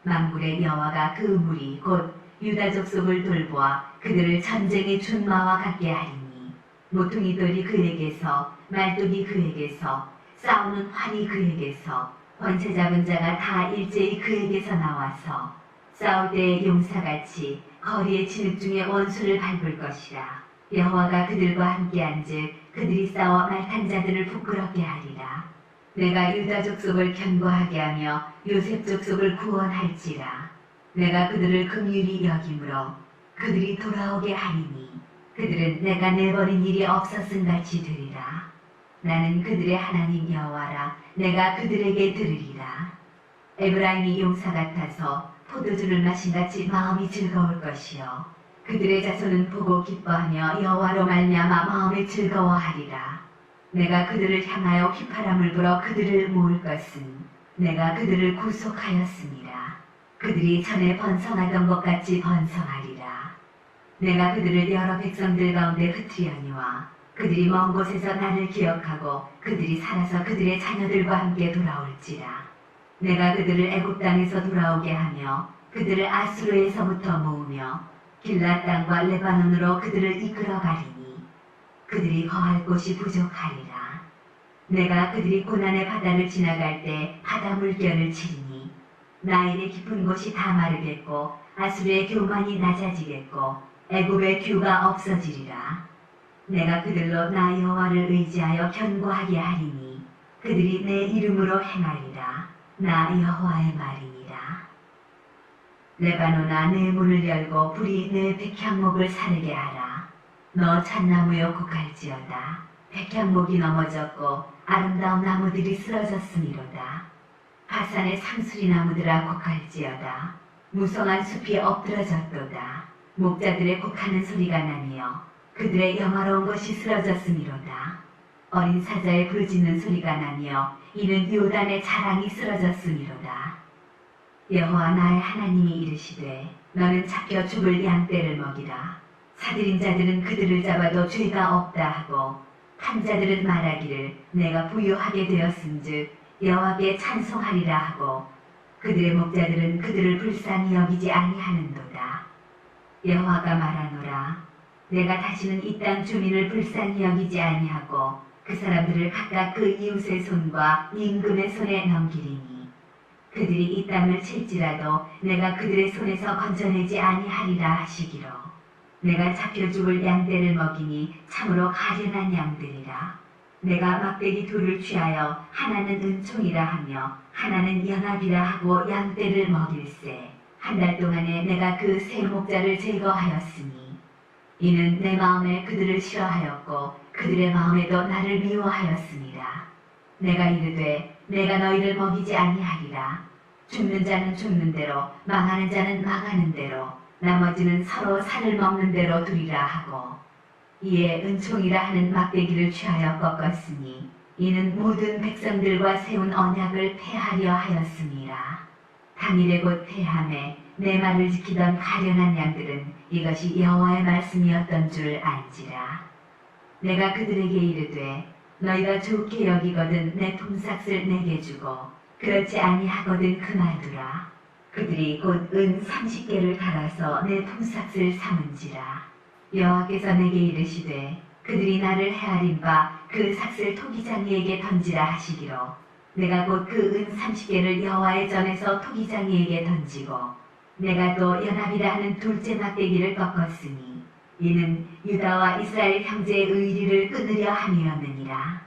만군의 여호와가 그 무리 곧 유다 족속을 돌보아 그들을 전쟁의 준마와 같게 하리니 모퉁이 돌이 그에게서 말뚝이 그에게서 싸우는 환이 그에게서 권세 잡은 자가 다 일제히 그에게서 나와서 싸울 때의 용사같이 거리의 진흙 중에 원수를 밟을 것이라. 여호와가 그들과 함께한즉 그들이 싸워 말탄 자들을 부끄럽게 하리라. 내가 유다 족속을 견고하게 하며 요셉 족속을 구원할지라. 내가 그들을 긍휼히 여김으로 그들이 돌아오게 하리니 그들은 내가 내버린 일이 없었음 같이 되리라. 나는 그들의 하나님 여호와라. 내가 그들에게 들으리라. 에브라임이 용사 같아서 포도주를 마신 같이 마음이 즐거울 것이요 그들의 자손은 보고 기뻐하며 여호와로 말미암아 마음에 즐거워하리라. 내가 그들을 향하여 휘파람을 불어 그들을 모을 것은 내가 그들을 구속하였습니다. 그들이 전에 번성하던 것 같이 번성하리라. 내가 그들을 여러 백성들 가운데 흩으려니와 그들이 먼 곳에서 나를 기억하고 그들이 살아서 그들의 자녀들과 함께 돌아올지라. 내가 그들을 애굽 땅에서 돌아오게 하며 그들을 아수르에서부터 모으며 길랏 땅과 레바논으로 그들을 이끌어 가리니 그들이 거할 곳이 부족하리라. 내가 그들이 고난의 바다를 지나갈 때 바다 물결을 치리니 나일의 깊은 곳이 다 마르겠고 아수르의 교만이 낮아지겠고 애굽의 규가 없어지리라. 내가 그들로 나 여호와를 의지하여 견고하게 하리니 그들이 내 이름으로 행하리라. 나 여호와의 말이니라. 레바논아 내 문을 열고 불이 내 백향목을 사르게 하라. 너 잣나무여 곡할지어다. 백향목이 넘어졌고 아름다운 나무들이 쓰러졌으미로다. 바산의 상수리 나무들아 곡할지어다. 무성한 숲이 엎드러졌도다. 목자들의 곡하는 소리가 나며 그들의 영화로운 것이 쓰러졌으미로다. 어린 사자의 부르짖는 소리가 나며 이는 요단의 자랑이 쓰러졌으미로다. 여호와 나의 하나님이 이르시되 너는 잡혀 죽을 양떼를 먹이라. 사들인 자들은 그들을 잡아도 죄가 없다 하고 판자들은 말하기를 내가 부유하게 되었은즉 여호와께 찬송하리라 하고 그들의 목자들은 그들을 불쌍히 여기지 아니하는도다. 여호와가 말하노라. 내가 다시는 이 땅 주민을 불쌍히 여기지 아니하고 그 사람들을 각각 그 이웃의 손과 임금의 손에 넘기리니 그들이 이 땅을 칠지라도 내가 그들의 손에서 건져내지 아니하리라 하시기로 내가 잡혀 죽을 양떼를 먹이니 참으로 가련한 양들이라. 내가 막대기 둘을 취하여 하나는 은총이라 하며 하나는 연합이라 하고 양떼를 먹일세. 한 달 동안에 내가 그 세 목자를 제거하였으니 이는 내 마음에 그들을 싫어하였고 그들의 마음에도 나를 미워하였습니다. 내가 이르되 내가 너희를 먹이지 아니하리라. 죽는 자는 죽는 대로 망하는 자는 망하는 대로 나머지는 서로 살을 먹는 대로 두리라 하고 이에 은총이라 하는 막대기를 취하여 꺾었으니 이는 모든 백성들과 세운 언약을 폐하려 하였습니다. 당일에 곧 폐함에 내 말을 지키던 가련한 양들은 이것이 여호와의 말씀이었던 줄 안지라. 내가 그들에게 이르되 너희가 좋게 여기거든 내 품삯을 내게 주고 그렇지 아니하거든 그만두라. 그들이 곧 은 30개를 달아서 내 품삯을 삼은지라. 여호와께서 내게 이르시되 그들이 나를 헤아린 바 그 삭슬 토기장이에게 던지라 하시기로 내가 곧 그 은 30개를 여호와의 전에서 토기장이에게 던지고 내가 또 연합이라 하는 둘째 막대기를 꺾었으니 이는 유다와 이스라엘 형제의 의리를 끊으려 함이었느니라.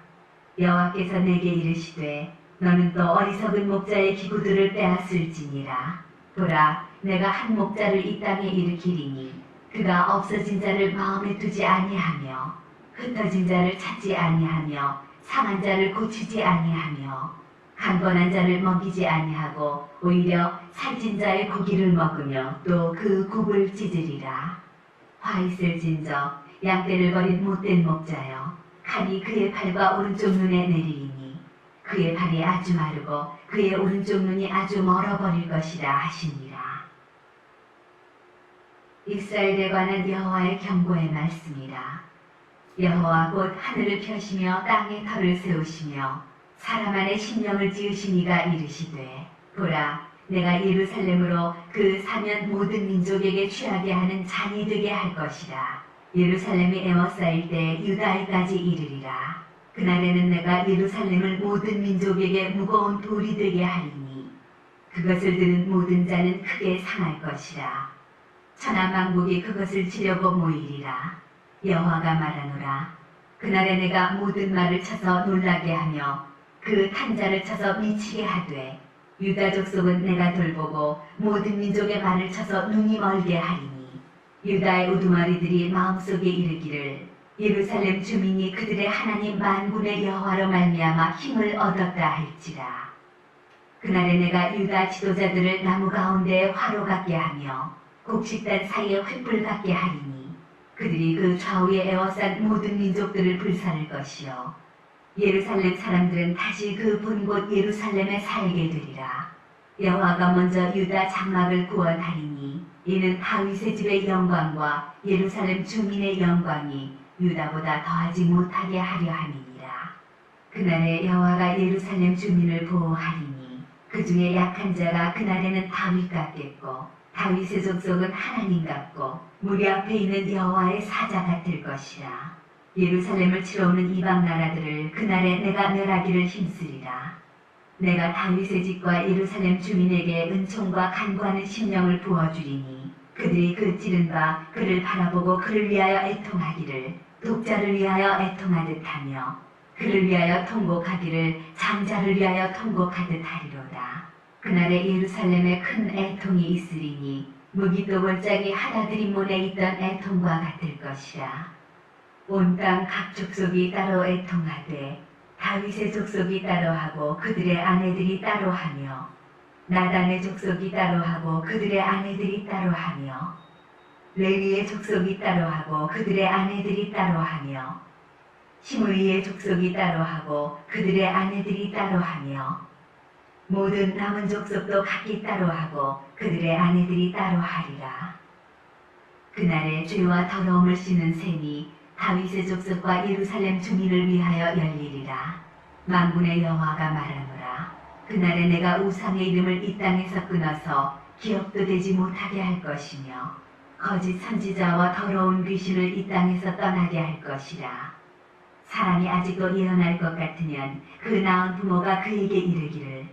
여호와께서 내게 이르시되 너는 또 어리석은 목자의 기구들을 빼앗을지니라. 보라, 내가 한 목자를 이 땅에 일으키리니 그가 없어진 자를 마음에 두지 아니하며 흩어진 자를 찾지 아니하며 상한 자를 고치지 아니하며 강건한 자를 먹이지 아니하고 오히려 살찐 자의 고기를 먹으며 또 그 굽을 찢으리라. 화 있을진저 양떼를 버린 못된 목자여, 칼이 그의 팔과 오른쪽 눈에 내리리니 그의 팔이 아주 마르고 그의 오른쪽 눈이 아주 멀어버릴 것이라 하시니라. 이스라엘에 관한 여호와의 경고의 말씀이라. 여호와 곧 하늘을 펴시며 땅에 터를 세우시며 사람 안에 심령을 지으신 이가 이르시되 보라, 내가 예루살렘으로 그 사면 모든 민족에게 취하게 하는 잔이 되게 할 것이라. 예루살렘이 에워싸일 때 유다에까지 이르리라. 그날에는 내가 예루살렘을 모든 민족에게 무거운 돌이 되게 하리니 그것을 드는 모든 자는 크게 상할 것이라. 천하만국이 그것을 치려고 모이리라. 여호와가 말하노라. 그날에 내가 모든 말을 쳐서 놀라게 하며 그 탄자를 쳐서 미치게 하되 유다 족속은 내가 돌보고 모든 민족의 말을 쳐서 눈이 멀게 하리니 유다의 우두머리들이 마음속에 이르기를 예루살렘 주민이 그들의 하나님 만군의 여호와로 말미암아 힘을 얻었다 할지라. 그날에 내가 유다 지도자들을 나무 가운데에 화로 같게 하며 곡식단 사이에 횃불 같게 하리니 그들이 그 좌우에 에워싼 모든 민족들을 불사를 것이요 예루살렘 사람들은 다시 그 본곳 예루살렘에 살게 되리라. 여호와가 먼저 유다 장막을 구원하리니 이는 다윗의 집의 영광과 예루살렘 주민의 영광이 유다보다 더하지 못하게 하려 함이니라. 그날에 여호와가 예루살렘 주민을 보호하리니 그 중에 약한 자가 그날에는 다윗 같겠고 다윗의 족속은 하나님 같고 무리 앞에 있는 여호와의 사자 같을 것이라. 예루살렘을 치러 오는 이방 나라들을 그날에 내가 멸하기를 힘쓰리라. 내가 다윗의 집과 예루살렘 주민에게 은총과 간구하는 심령을 부어주리니 그들이 그 찌른 바 그를 바라보고 그를 위하여 애통하기를 독자를 위하여 애통하듯 하며 그를 위하여 통곡하기를 장자를 위하여 통곡하듯 하리로다. 그날에 예루살렘에 큰 애통이 있으리니 무기도 골짜기 하다드림 문에 있던 애통과 같을 것이라. 온 땅 각 족속이 따로 애통하되 다윗의 족속이 따로하고 그들의 아내들이 따로하며 나단의 족속이 따로하고 그들의 아내들이 따로하며 레위의 족속이 따로하고 그들의 아내들이 따로하며 시므이의 족속이 따로하고 그들의 아내들이 따로하며 모든 남은 족속도 각기 따로하고 그들의 아내들이 따로하리라. 그날에 죄와 더러움을 씻는 셈이 다윗의 족속과 예루살렘 주민을 위하여 열리리라. 만군의 여호와가 말하노라. 그날에 내가 우상의 이름을 이 땅에서 끊어서 기억도 되지 못하게 할 것이며 거짓 선지자와 더러운 귀신을 이 땅에서 떠나게 할 것이라. 사람이 아직도 예언할 것 같으면 그 낳은 부모가 그에게 이르기를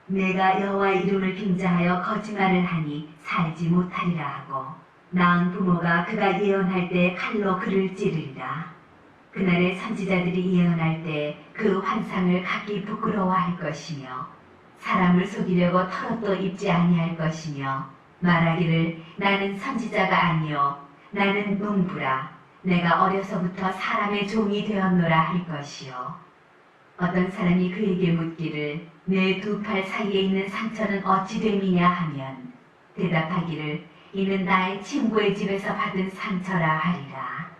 내가 여호와의 이름을 빙자하여 거짓말을 하니 살지 못하리라 하고 낳은 부모가 그가 예언할 때 칼로 그를 찌르리라. 그날에 선지자들이 예언할 때 그 환상을 각기 부끄러워할 것이며 사람을 속이려고 털옷도 입지 아니할 것이며 말하기를 나는 선지자가 아니요 나는 농부라 내가 어려서부터 사람의 종이 되었노라 할 것이요. 어떤 사람이 그에게 묻기를 내 두 팔 사이에 있는 상처는 어찌 됨이냐 하면 대답하기를 이는 나의 친구의 집에서 받은 상처라 하리라.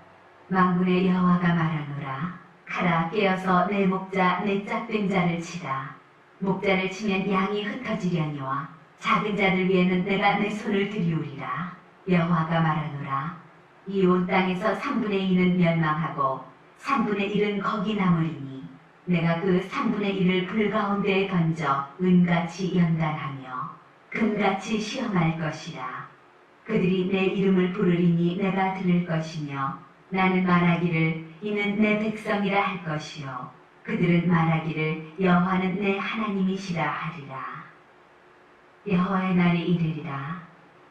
만군의 여호와가 말하노라. 가라 깨어서 내 목자 내 짝된 자를 치라. 목자를 치면 양이 흩어지려니와 작은 자들 위에는 내가 내 손을 들이우리라. 여호와가 말하노라. 이 온 땅에서 3분의 2는 멸망하고 3분의 1은 거기 남으리니 내가 그 3분의 1을 불 가운데에 던져 은같이 연단하며 금같이 시험할 것이라. 그들이 내 이름을 부르리니 내가 들을 것이며 나는 말하기를 이는 내 백성이라 할 것이요 그들은 말하기를 여호와는 내 하나님이시라 하리라. 여호와의 날이 이르리라.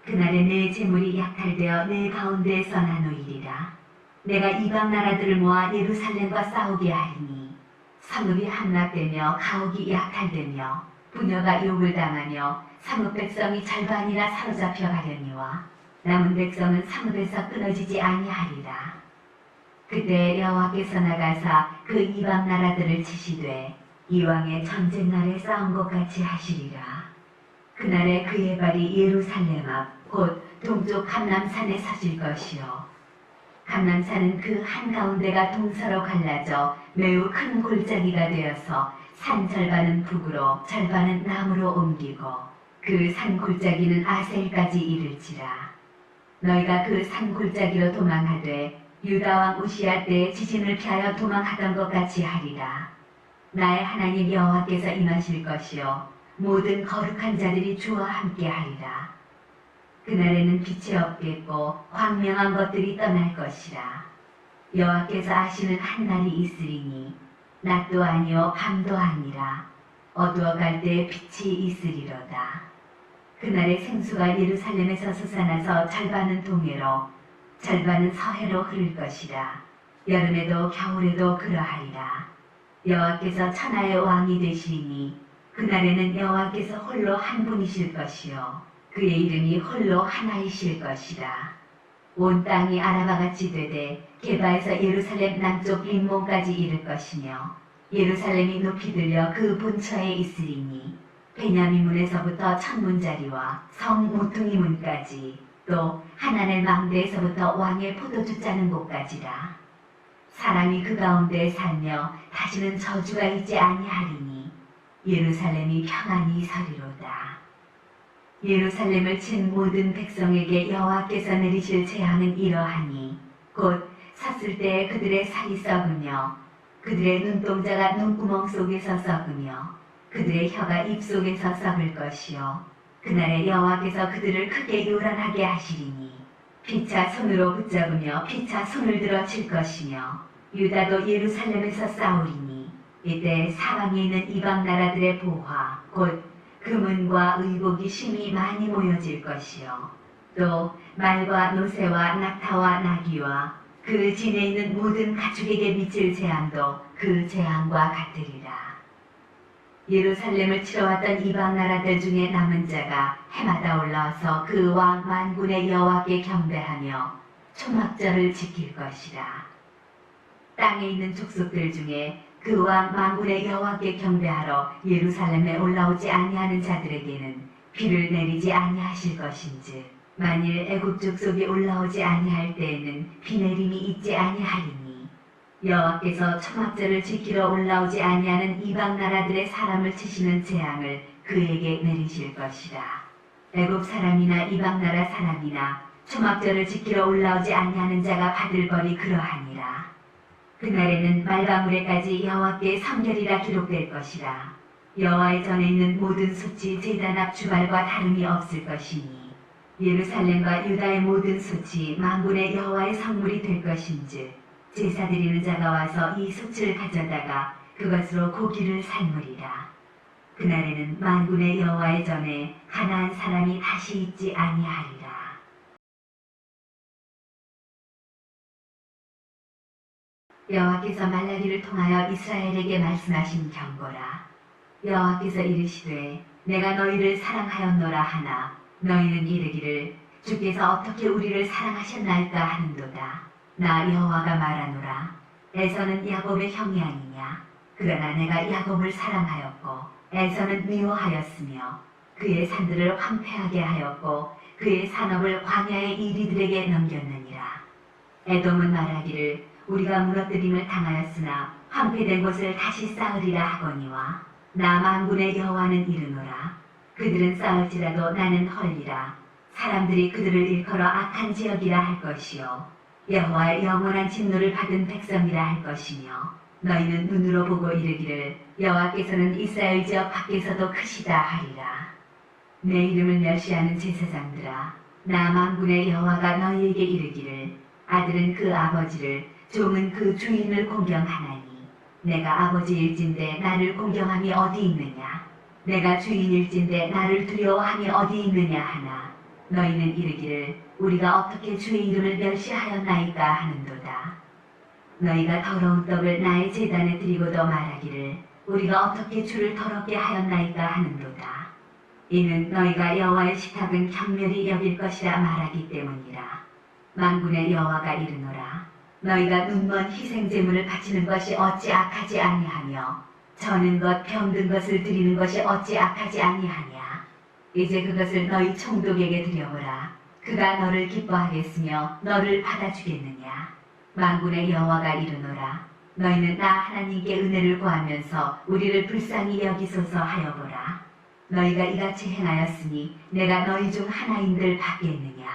그날에 내 재물이 약탈되어 내 가운데에서 나누이리라. 내가 이방 나라들을 모아 예루살렘과 싸우게 하리니 성읍이 함락되며 가옥이 약탈되며 부녀가 욕을 당하며 성읍 백성이 절반이나 사로잡혀 가려니와 남은 백성은 성읍에서 끊어지지 아니하리라. 그때 여호와께서 나가사 그 이방 나라들을 치시되 이왕의 전쟁 날에 싸운 것 같이 하시리라. 그날에 그의 발이 예루살렘 앞 곧 동쪽 감람산에 서질 것이요 감람산은 그 한가운데가 동서로 갈라져 매우 큰 골짜기가 되어서 산 절반은 북으로 절반은 남으로 옮기고 그 산 골짜기는 아셀까지 이를지라. 너희가 그 산 골짜기로 도망하되 유다왕 우시야 때에 지진을 피하여 도망하던 것 같이 하리라. 나의 하나님 여호와께서 임하실 것이요 모든 거룩한 자들이 주와 함께 하리라. 그날에는 빛이 없겠고 광명한 것들이 떠날 것이라. 여호와께서 아시는 한 날이 있으리니 낮도 아니요 밤도 아니라 어두워갈 때 빛이 있으리로다. 그날에 생수가 예루살렘에서 솟아나서 절반은 동해로 절반은 서해로 흐를 것이라. 여름에도 겨울에도 그러하리라. 여호와께서 천하의 왕이 되시리니 그날에는 여호와께서 홀로 한 분이실 것이요 그의 이름이 홀로 하나이실 것이라. 온 땅이 아라바같이 되되 게바에서 예루살렘 남쪽 림몬까지 이를 것이며 예루살렘이 높이 들려 그 본처에 있으리니 베냐민 문에서부터 천문자리와 성 모퉁이 문까지 또 하나넬 망대에서부터 왕의 포도주 짜는 곳까지라. 사람이 그 가운데 살며 다시는 저주가 있지 아니하리니 예루살렘이 평안히 서리로다. 예루살렘을 친 모든 백성에게 여호와께서 내리실 재앙은 이러하니 곧 섰을 때 그들의 살이 썩으며 그들의 눈동자가 눈구멍 속에서 썩으며 그들의 혀가 입 속에서 썩을 것이요 그날에 여호와께서 그들을 크게 요란하게 하시리니 피차 손으로 붙잡으며 피차 손을 들어 칠 것이며 유다도 예루살렘에서 싸우리니 이때 사방에 있는 이방 나라들의 보화 곧 금은과 의복이 심히 많이 모여질 것이요 또 말과 노새와 낙타와 나귀와 그 진에 있는 모든 가축에게 미칠 재앙도 그 재앙과 같으리라. 예루살렘을 치러 왔던 이방 나라들 중에 남은 자가 해마다 올라와서 그 왕 만군의 여호와께 경배하며 초막절을 지킬 것이라. 땅에 있는 족속들 중에 그 왕 만군의 여호와께 경배하러 예루살렘에 올라오지 아니하는 자들에게는 비를 내리지 아니하실 것인즉 만일 애굽 족속이 올라오지 아니할 때에는 비 내림이 있지 아니하리니 여호와께서 초막절을 지키러 올라오지 아니하는 이방 나라들의 사람을 치시는 재앙을 그에게 내리실 것이라. 애굽 사람이나 이방 나라 사람이나 초막절을 지키러 올라오지 아니하는 자가 받을 벌이 그러하니라. 그날에는 말바무레까지 여호와께 성결이라 기록될 것이라. 여호와의 전에 있는 모든 솥이 제단 앞 주발과 다름이 없을 것이니 예루살렘과 유다의 모든 솥이 만군의 여호와의 성물이 될 것인즉 제사 드리는 자가 와서 이 솥을 가져다가 그것으로 고기를 삶으리라. 그날에는 만군의 여호와의 전에 가나안 사람이 다시 있지 아니하리라. 여호와께서 말라기를 통하여 이스라엘에게 말씀하신 경고라. 여호와께서 이르시되 내가 너희를 사랑하였노라 하나 너희는 이르기를 주께서 어떻게 우리를 사랑하셨나이까 하는도다. 나 여호와가 말하노라. 에서는 야곱의 형이 아니냐. 그러나 내가 야곱을 사랑하였고 에서는 미워하였으며 그의 산들을 황폐하게 하였고 그의 산업을 광야의 이리들에게 넘겼느니라. 에돔은 말하기를 우리가 무너뜨림을 당하였으나 황폐된 곳을 다시 쌓으리라 하거니와 나 만군의 여호와는 이르노라. 그들은 쌓을지라도 나는 헐리라. 사람들이 그들을 일컬어 악한 지역이라 할 것이요 여호와의 영원한 진노를 받은 백성이라 할 것이며 너희는 눈으로 보고 이르기를 여호와께서는 이스라엘 지역 밖에서도 크시다 하리라. 내 이름을 멸시하는 제사장들아 나 만군의 여호와가 너희에게 이르기를 아들은 그 아버지를 종은 그 주인을 공경하나니 내가 아버지일진데 나를 공경함이 어디 있느냐. 내가 주인일진데 나를 두려워함이 어디 있느냐 하나 너희는 이르기를 우리가 어떻게 주의 이름을 멸시하였나이까 하는도다. 너희가 더러운 떡을 나의 제단에 드리고도 말하기를 우리가 어떻게 주를 더럽게 하였나이까 하는도다. 이는 너희가 여호와의 식탁은 경멸히 여길 것이라 말하기 때문이라. 만군의 여호와가 이르노라. 너희가 눈먼 희생제물을 바치는 것이 어찌 악하지 아니하며 저는 것 병든 것을 드리는 것이 어찌 악하지 아니하냐. 이제 그것을 너희 총독에게 드려보라. 그가 너를 기뻐하겠으며 너를 받아주겠느냐. 만군의 여호와가 이르노라. 너희는 나 하나님께 은혜를 구하면서 우리를 불쌍히 여기소서 하여보라. 너희가 이같이 행하였으니 내가 너희 중 하나인들 받겠느냐.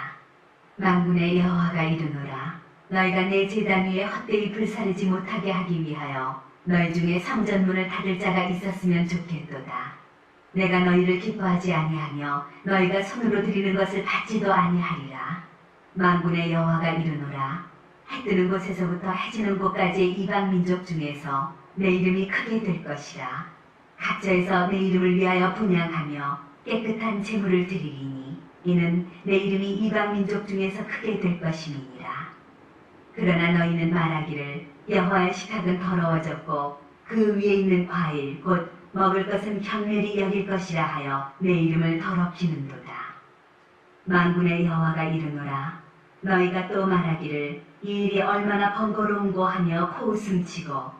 만군의 여호와가 이르노라. 너희가 내 제단 위에 헛되이 불사르지 못하게 하기 위하여 너희 중에 성전문을 닫을 자가 있었으면 좋겠도다. 내가 너희를 기뻐하지 아니하며 너희가 손으로 드리는 것을 받지도 아니하리라. 만군의 여호와가 이르노라. 해 뜨는 곳에서부터 해 지는 곳까지의 이방 민족 중에서 내 이름이 크게 될 것이라. 각처에서 내 이름을 위하여 분향하며 깨끗한 제물을 드리리니 이는 내 이름이 이방 민족 중에서 크게 될 것임이니라. 그러나 너희는 말하기를 여호와의 식탁은 더러워졌고 그 위에 있는 과일 곧 먹을 것은 경멸히 여길 것이라 하여 내 이름을 더럽히는도다. 만군의 여호와가 이르노라. 너희가 또 말하기를 이 일이 얼마나 번거로운고 하며 코웃음치고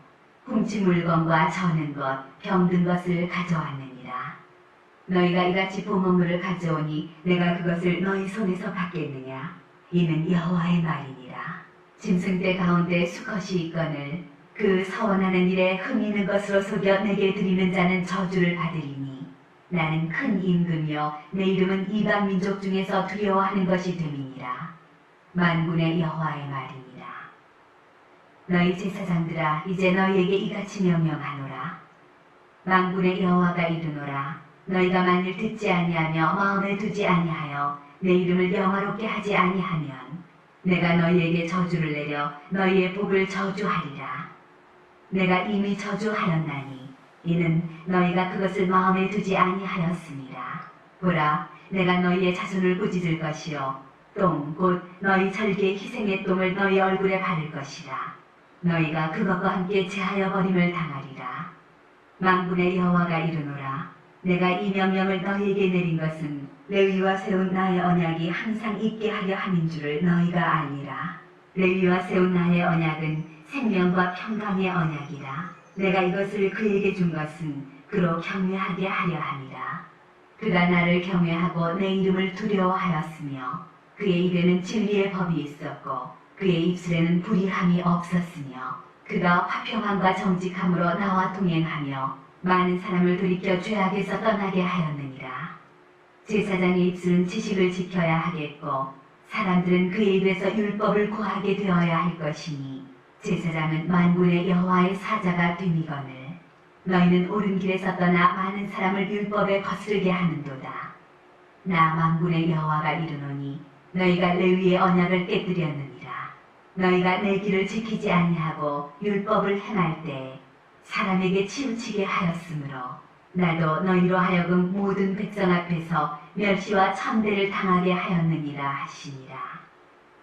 훔친 물건과 저는 것, 병든 것을 가져왔느니라. 너희가 이같이 봉헌물을 가져오니 내가 그것을 너희 손에서 받겠느냐. 이는 여호와의 말이니라. 짐승떼 가운데 수컷이 있거늘 그 서원하는 일에 흠 있는 것으로 속여 내게 드리는 자는 저주를 받으리니 나는 큰 임금이요 내 이름은 이방 민족 중에서 두려워하는 것이 됨이니라. 만군의 여호와의 말이니라. 너희 제사장들아 이제 너희에게 이같이 명령하노라. 만군의 여호와가 이르노라. 너희가 만일 듣지 아니하며 마음에 두지 아니하여 내 이름을 영화롭게 하지 아니하면 내가 너희에게 저주를 내려 너희의 복을 저주하리라. 내가 이미 저주하였나니 이는 너희가 그것을 마음에 두지 아니하였습니다. 보라, 내가 너희의 자손을 꾸짖을 것이요 똥 곧 너희 절기의 희생의 똥을 너희 얼굴에 바를 것이라. 너희가 그것과 함께 제하여 버림을 당하리라. 만군의 여호와가 이르노라. 내가 이 명령을 너희에게 내린 것은 레위와 세운 나의 언약이 항상 있게 하려 함인 줄을 너희가 아니라. 레위와 세운 나의 언약은 생명과 평강의 언약이라. 내가 이것을 그에게 준 것은 그로 경외하게 하려 함이라. 그가 나를 경외하고 내 이름을 두려워하였으며 그의 입에는 진리의 법이 있었고 그의 입술에는 불의함이 없었으며 그가 화평함과 정직함으로 나와 동행하며 많은 사람을 돌이켜 죄악에서 떠나게 하였느니라. 제사장의 입술은 지식을 지켜야 하겠고 사람들은 그의 입에서 율법을 구하게 되어야 할 것이니 제사장은 만군의 여호와의 사자가 됨이거늘 너희는 옳은 길에서 떠나 많은 사람을 율법에 거스르게 하는도다. 나 만군의 여호와가 이르노니 너희가 레위의 언약을 깨뜨렸느니라. 너희가 내 길을 지키지 아니하고 율법을 행할 때 사람에게 치우치게 하였으므로 나도 너희로 하여금 모든 백성 앞에서 멸시와 천대를 당하게 하였느니라 하시니라.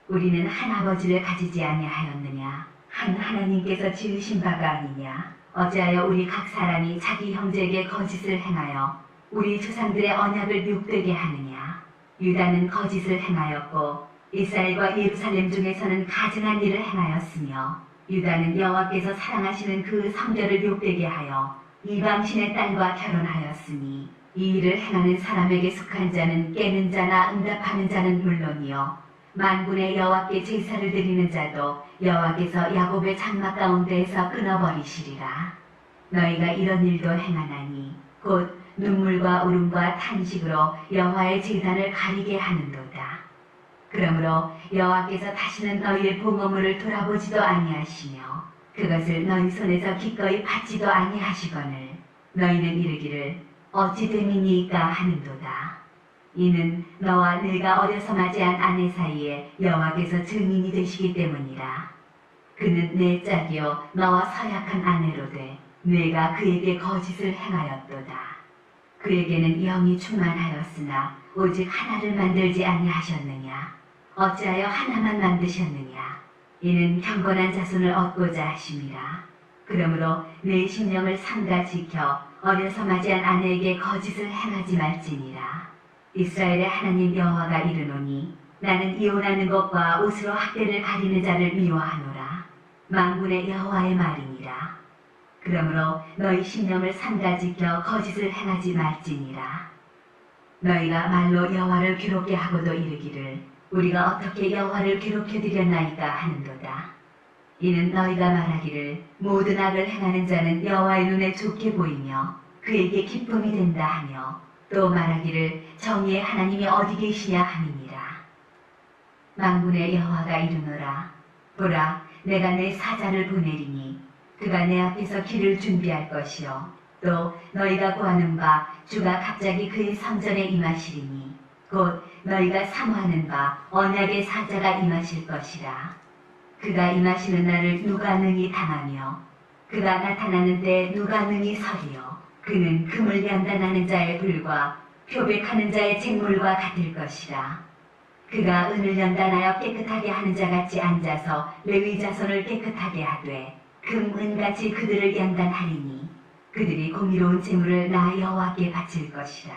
우리는 한 아버지를 가지지 아니하였느냐. 한 하나님께서 지으신 바가 아니냐. 어찌하여 우리 각 사람이 자기 형제에게 거짓을 행하여 우리 조상들의 언약을 욕되게 하느냐. 유다는 거짓을 행하였고 이스라엘과 예루살렘 중에서는 가증한 일을 행하였으며 유다는 여호와께서 사랑하시는 그 성결을 욕되게 하여 이방신의 딸과 결혼하였으니 이 일을 행하는 사람에게 속한 자는 깨는 자나 응답하는 자는 물론이요 만군의 여호와께 제사를 드리는 자도 여호와께서 야곱의 장막 가운데에서 끊어버리시리라. 너희가 이런 일도 행하나니 곧 눈물과 울음과 탄식으로 여호와의 제단을 가리게 하는도다. 그러므로 여호와께서 다시는 너희의 봉헌물을 돌아보지도 아니하시며 그것을 너희 손에서 기꺼이 받지도 아니하시거늘 너희는 이르기를 어찌 됨이니까 하는도다. 이는 너와 내가 어려서 맞이한 아내 사이에 여호와께서 증인이 되시기 때문이라. 그는 내 짝이요 너와 서약한 아내로 돼 내가 그에게 거짓을 행하였도다. 그에게는 영이 충만하였으나 오직 하나를 만들지 아니하셨느냐? 어찌하여 하나만 만드셨느냐? 이는 경건한 자손을 얻고자 하심이라. 그러므로 내 심령을 삼가 지켜 어려서 맞이한 아내에게 거짓을 행하지 말지니라. 이스라엘의 하나님 여호와가 이르노니 나는 이혼하는 것과 옷으로 학대를 가리는 자를 미워하노라. 만군의 여호와의 말이니라. 그러므로 너희 심령을 삼가 지켜 거짓을 행하지 말지니라. 너희가 말로 여호와를 괴롭게 하고도 이르기를 우리가 어떻게 여호와를 괴롭혀 드렸나이까 하는도다. 이는 너희가 말하기를 모든 악을 행하는 자는 여호와의 눈에 좋게 보이며 그에게 기쁨이 된다 하며 또 말하기를 정의의 하나님이 어디 계시냐 함이니라. 만군의 여호와가 이르노라. 보라, 내가 내 사자를 보내리니 그가 내 앞에서 길을 준비할 것이요 또 너희가 구하는 바 주가 갑자기 그의 성전에 임하시리니 곧 너희가 사모하는 바 언약의 사자가 임하실 것이라. 그가 임하시는 날을 누가 능히 당하며 그가 나타나는 때 누가 능히 서리요. 그는 금을 연단하는 자의 불과 표백하는 자의 쟁물과 같을 것이라. 그가 은을 연단하여 깨끗하게 하는 자같이 앉아서 레위 자손을 깨끗하게 하되 금, 은같이 그들을 연단하리니 그들이 공의로운 재물을 나 여호와께 바칠 것이라.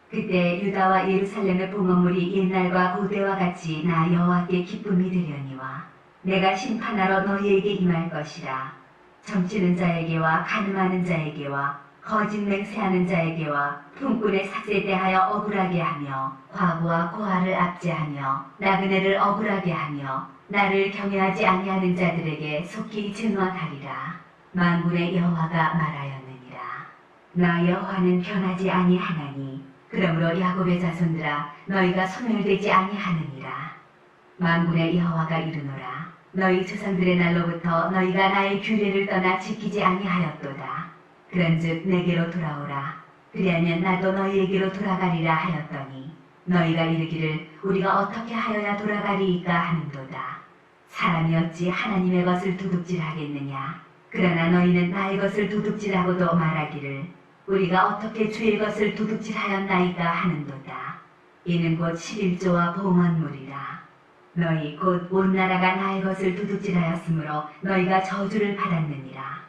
그때 유다와 예루살렘의 봉헌물이 옛날과 고대와 같이 나 여호와께 기쁨이 되려니와 내가 심판하러 너희에게 임할 것이라. 점치는 자에게와 가늠하는 자에게와 거짓 맹세하는 자에게와 품꾼의 삭에 대하여 억울하게 하며 과부와 고아를 압제하며 나그네를 억울하게 하며 나를 경외하지 아니하는 자들에게 속히 증언하리라. 만군의 여호와가 말하였느니라. 나 여호와는 변하지 아니하나니 그러므로 야곱의 자손들아 너희가 소멸되지 아니하느니라. 만군의 여호와가 이르노라. 너희 조상들의 날로부터 너희가 나의 규례를 떠나 지키지 아니하였도다. 그런즉 내게로 돌아오라. 그리하면 나도 너희에게로 돌아가리라 하였더니 너희가 이르기를 우리가 어떻게 하여야 돌아가리이까 하는도다. 사람이 어찌 하나님의 것을 도둑질하겠느냐. 그러나 너희는 나의 것을 도둑질하고도 말하기를 우리가 어떻게 주의 것을 도둑질하였나이까 하는도다. 이는 곧 11조와 봉헌물이라. 너희 곧 온 나라가 나의 것을 도둑질하였으므로 너희가 저주를 받았느니라.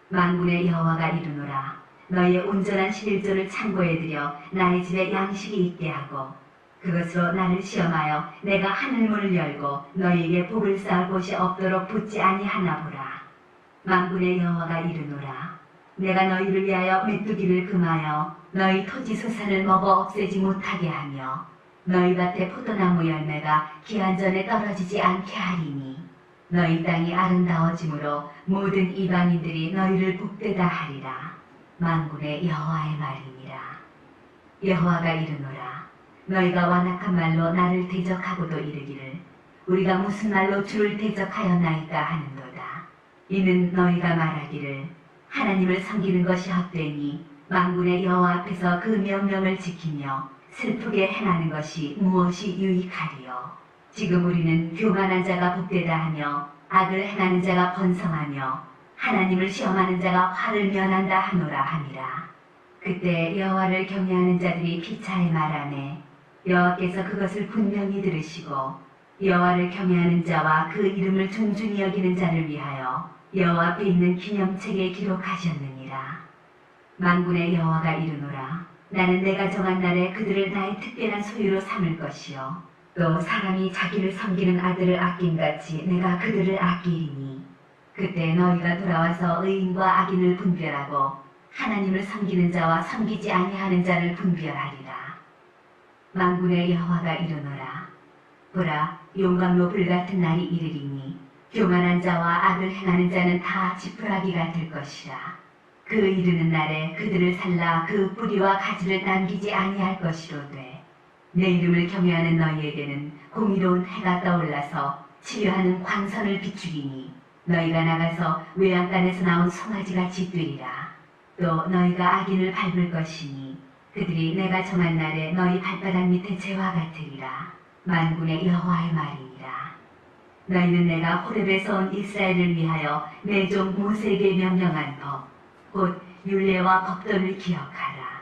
만군의 여호와가 이르노라. 너희의 온전한 11조를 창고에 들여 나의 집에 양식이 있게 하고 그것으로 나를 시험하여 내가 하늘문을 열고 너희에게 복을 쌓을 곳이 없도록 붙지 아니하나 보라. 만군의 여호와가 이르노라. 내가 너희를 위하여 메뚜기를 금하여 너희 토지 소산을 먹어 없애지 못하게 하며 너희 밭의 포도나무 열매가 기한 전에 떨어지지 않게 하리니 너희 땅이 아름다워짐으로 모든 이방인들이 너희를 복되다 하리라. 만군의 여호와의 말이니라. 여호와가 이르노라. 너희가 완악한 말로 나를 대적하고도 이르기를 우리가 무슨 말로 주를 대적하였나이까 하는도다. 이는 너희가 말하기를 하나님을 섬기는 것이 헛되니 만군의 여호와 앞에서 그 명령을 지키며 슬프게 행하는 것이 무엇이 유익하리요. 지금 우리는 교만한 자가 복되다 하며 악을 행하는 자가 번성하며 하나님을 시험하는 자가 화를 면한다 하노라 하니라. 그때 여호와를 경외하는 자들이 피차에 말하네. 여호와께서 그것을 분명히 들으시고 여호와를 경외하는 자와 그 이름을 존중히 여기는 자를 위하여 여호와 앞에 있는 기념책에 기록하셨느니라. 만군의 여호와가 이르노라. 나는 내가 정한 날에 그들을 나의 특별한 소유로 삼을 것이요 또 사람이 자기를 섬기는 아들을 아낌같이 내가 그들을 아끼리니 그때 너희가 돌아와서 의인과 악인을 분별하고 하나님을 섬기는 자와 섬기지 아니하는 자를 분별하리라. 만군의 여호와가 이르노라. 보라, 용광로 불같은 날이 이르리니 교만한 자와 악을 행하는 자는 다 지푸라기가 될 것이라. 그 이르는 날에 그들을 살라 그 뿌리와 가지를 남기지 아니할 것이로되 내 이름을 경외하는 너희에게는 공의로운 해가 떠올라서 치료하는 광선을 비추리니 너희가 나가서 외양간에서 나온 송아지같이 뛰리라. 또 너희가 악인을 밟을 것이니 그들이 내가 정한 날에 너희 발바닥 밑에 재와 같으리라. 만군의 여호와의 말이니라. 너희는 내가 호렙에서 온 이스라엘을 위하여 내 종 모세에게 명령한 법 곧 율례와 법도를 기억하라.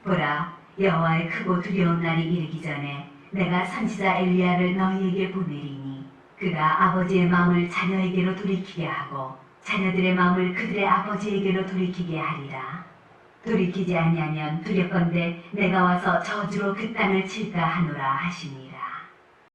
보라, 여호와의 크고 두려운 날이 이르기 전에 내가 선지자 엘리야를 너희에게 보내리니 그가 아버지의 마음을 자녀에게로 돌이키게 하고 자녀들의 마음을 그들의 아버지에게로 돌이키게 하리라. 돌이키지 아니하면 두렵건대 내가 와서 저주로 그 땅을 칠까 하노라 하시니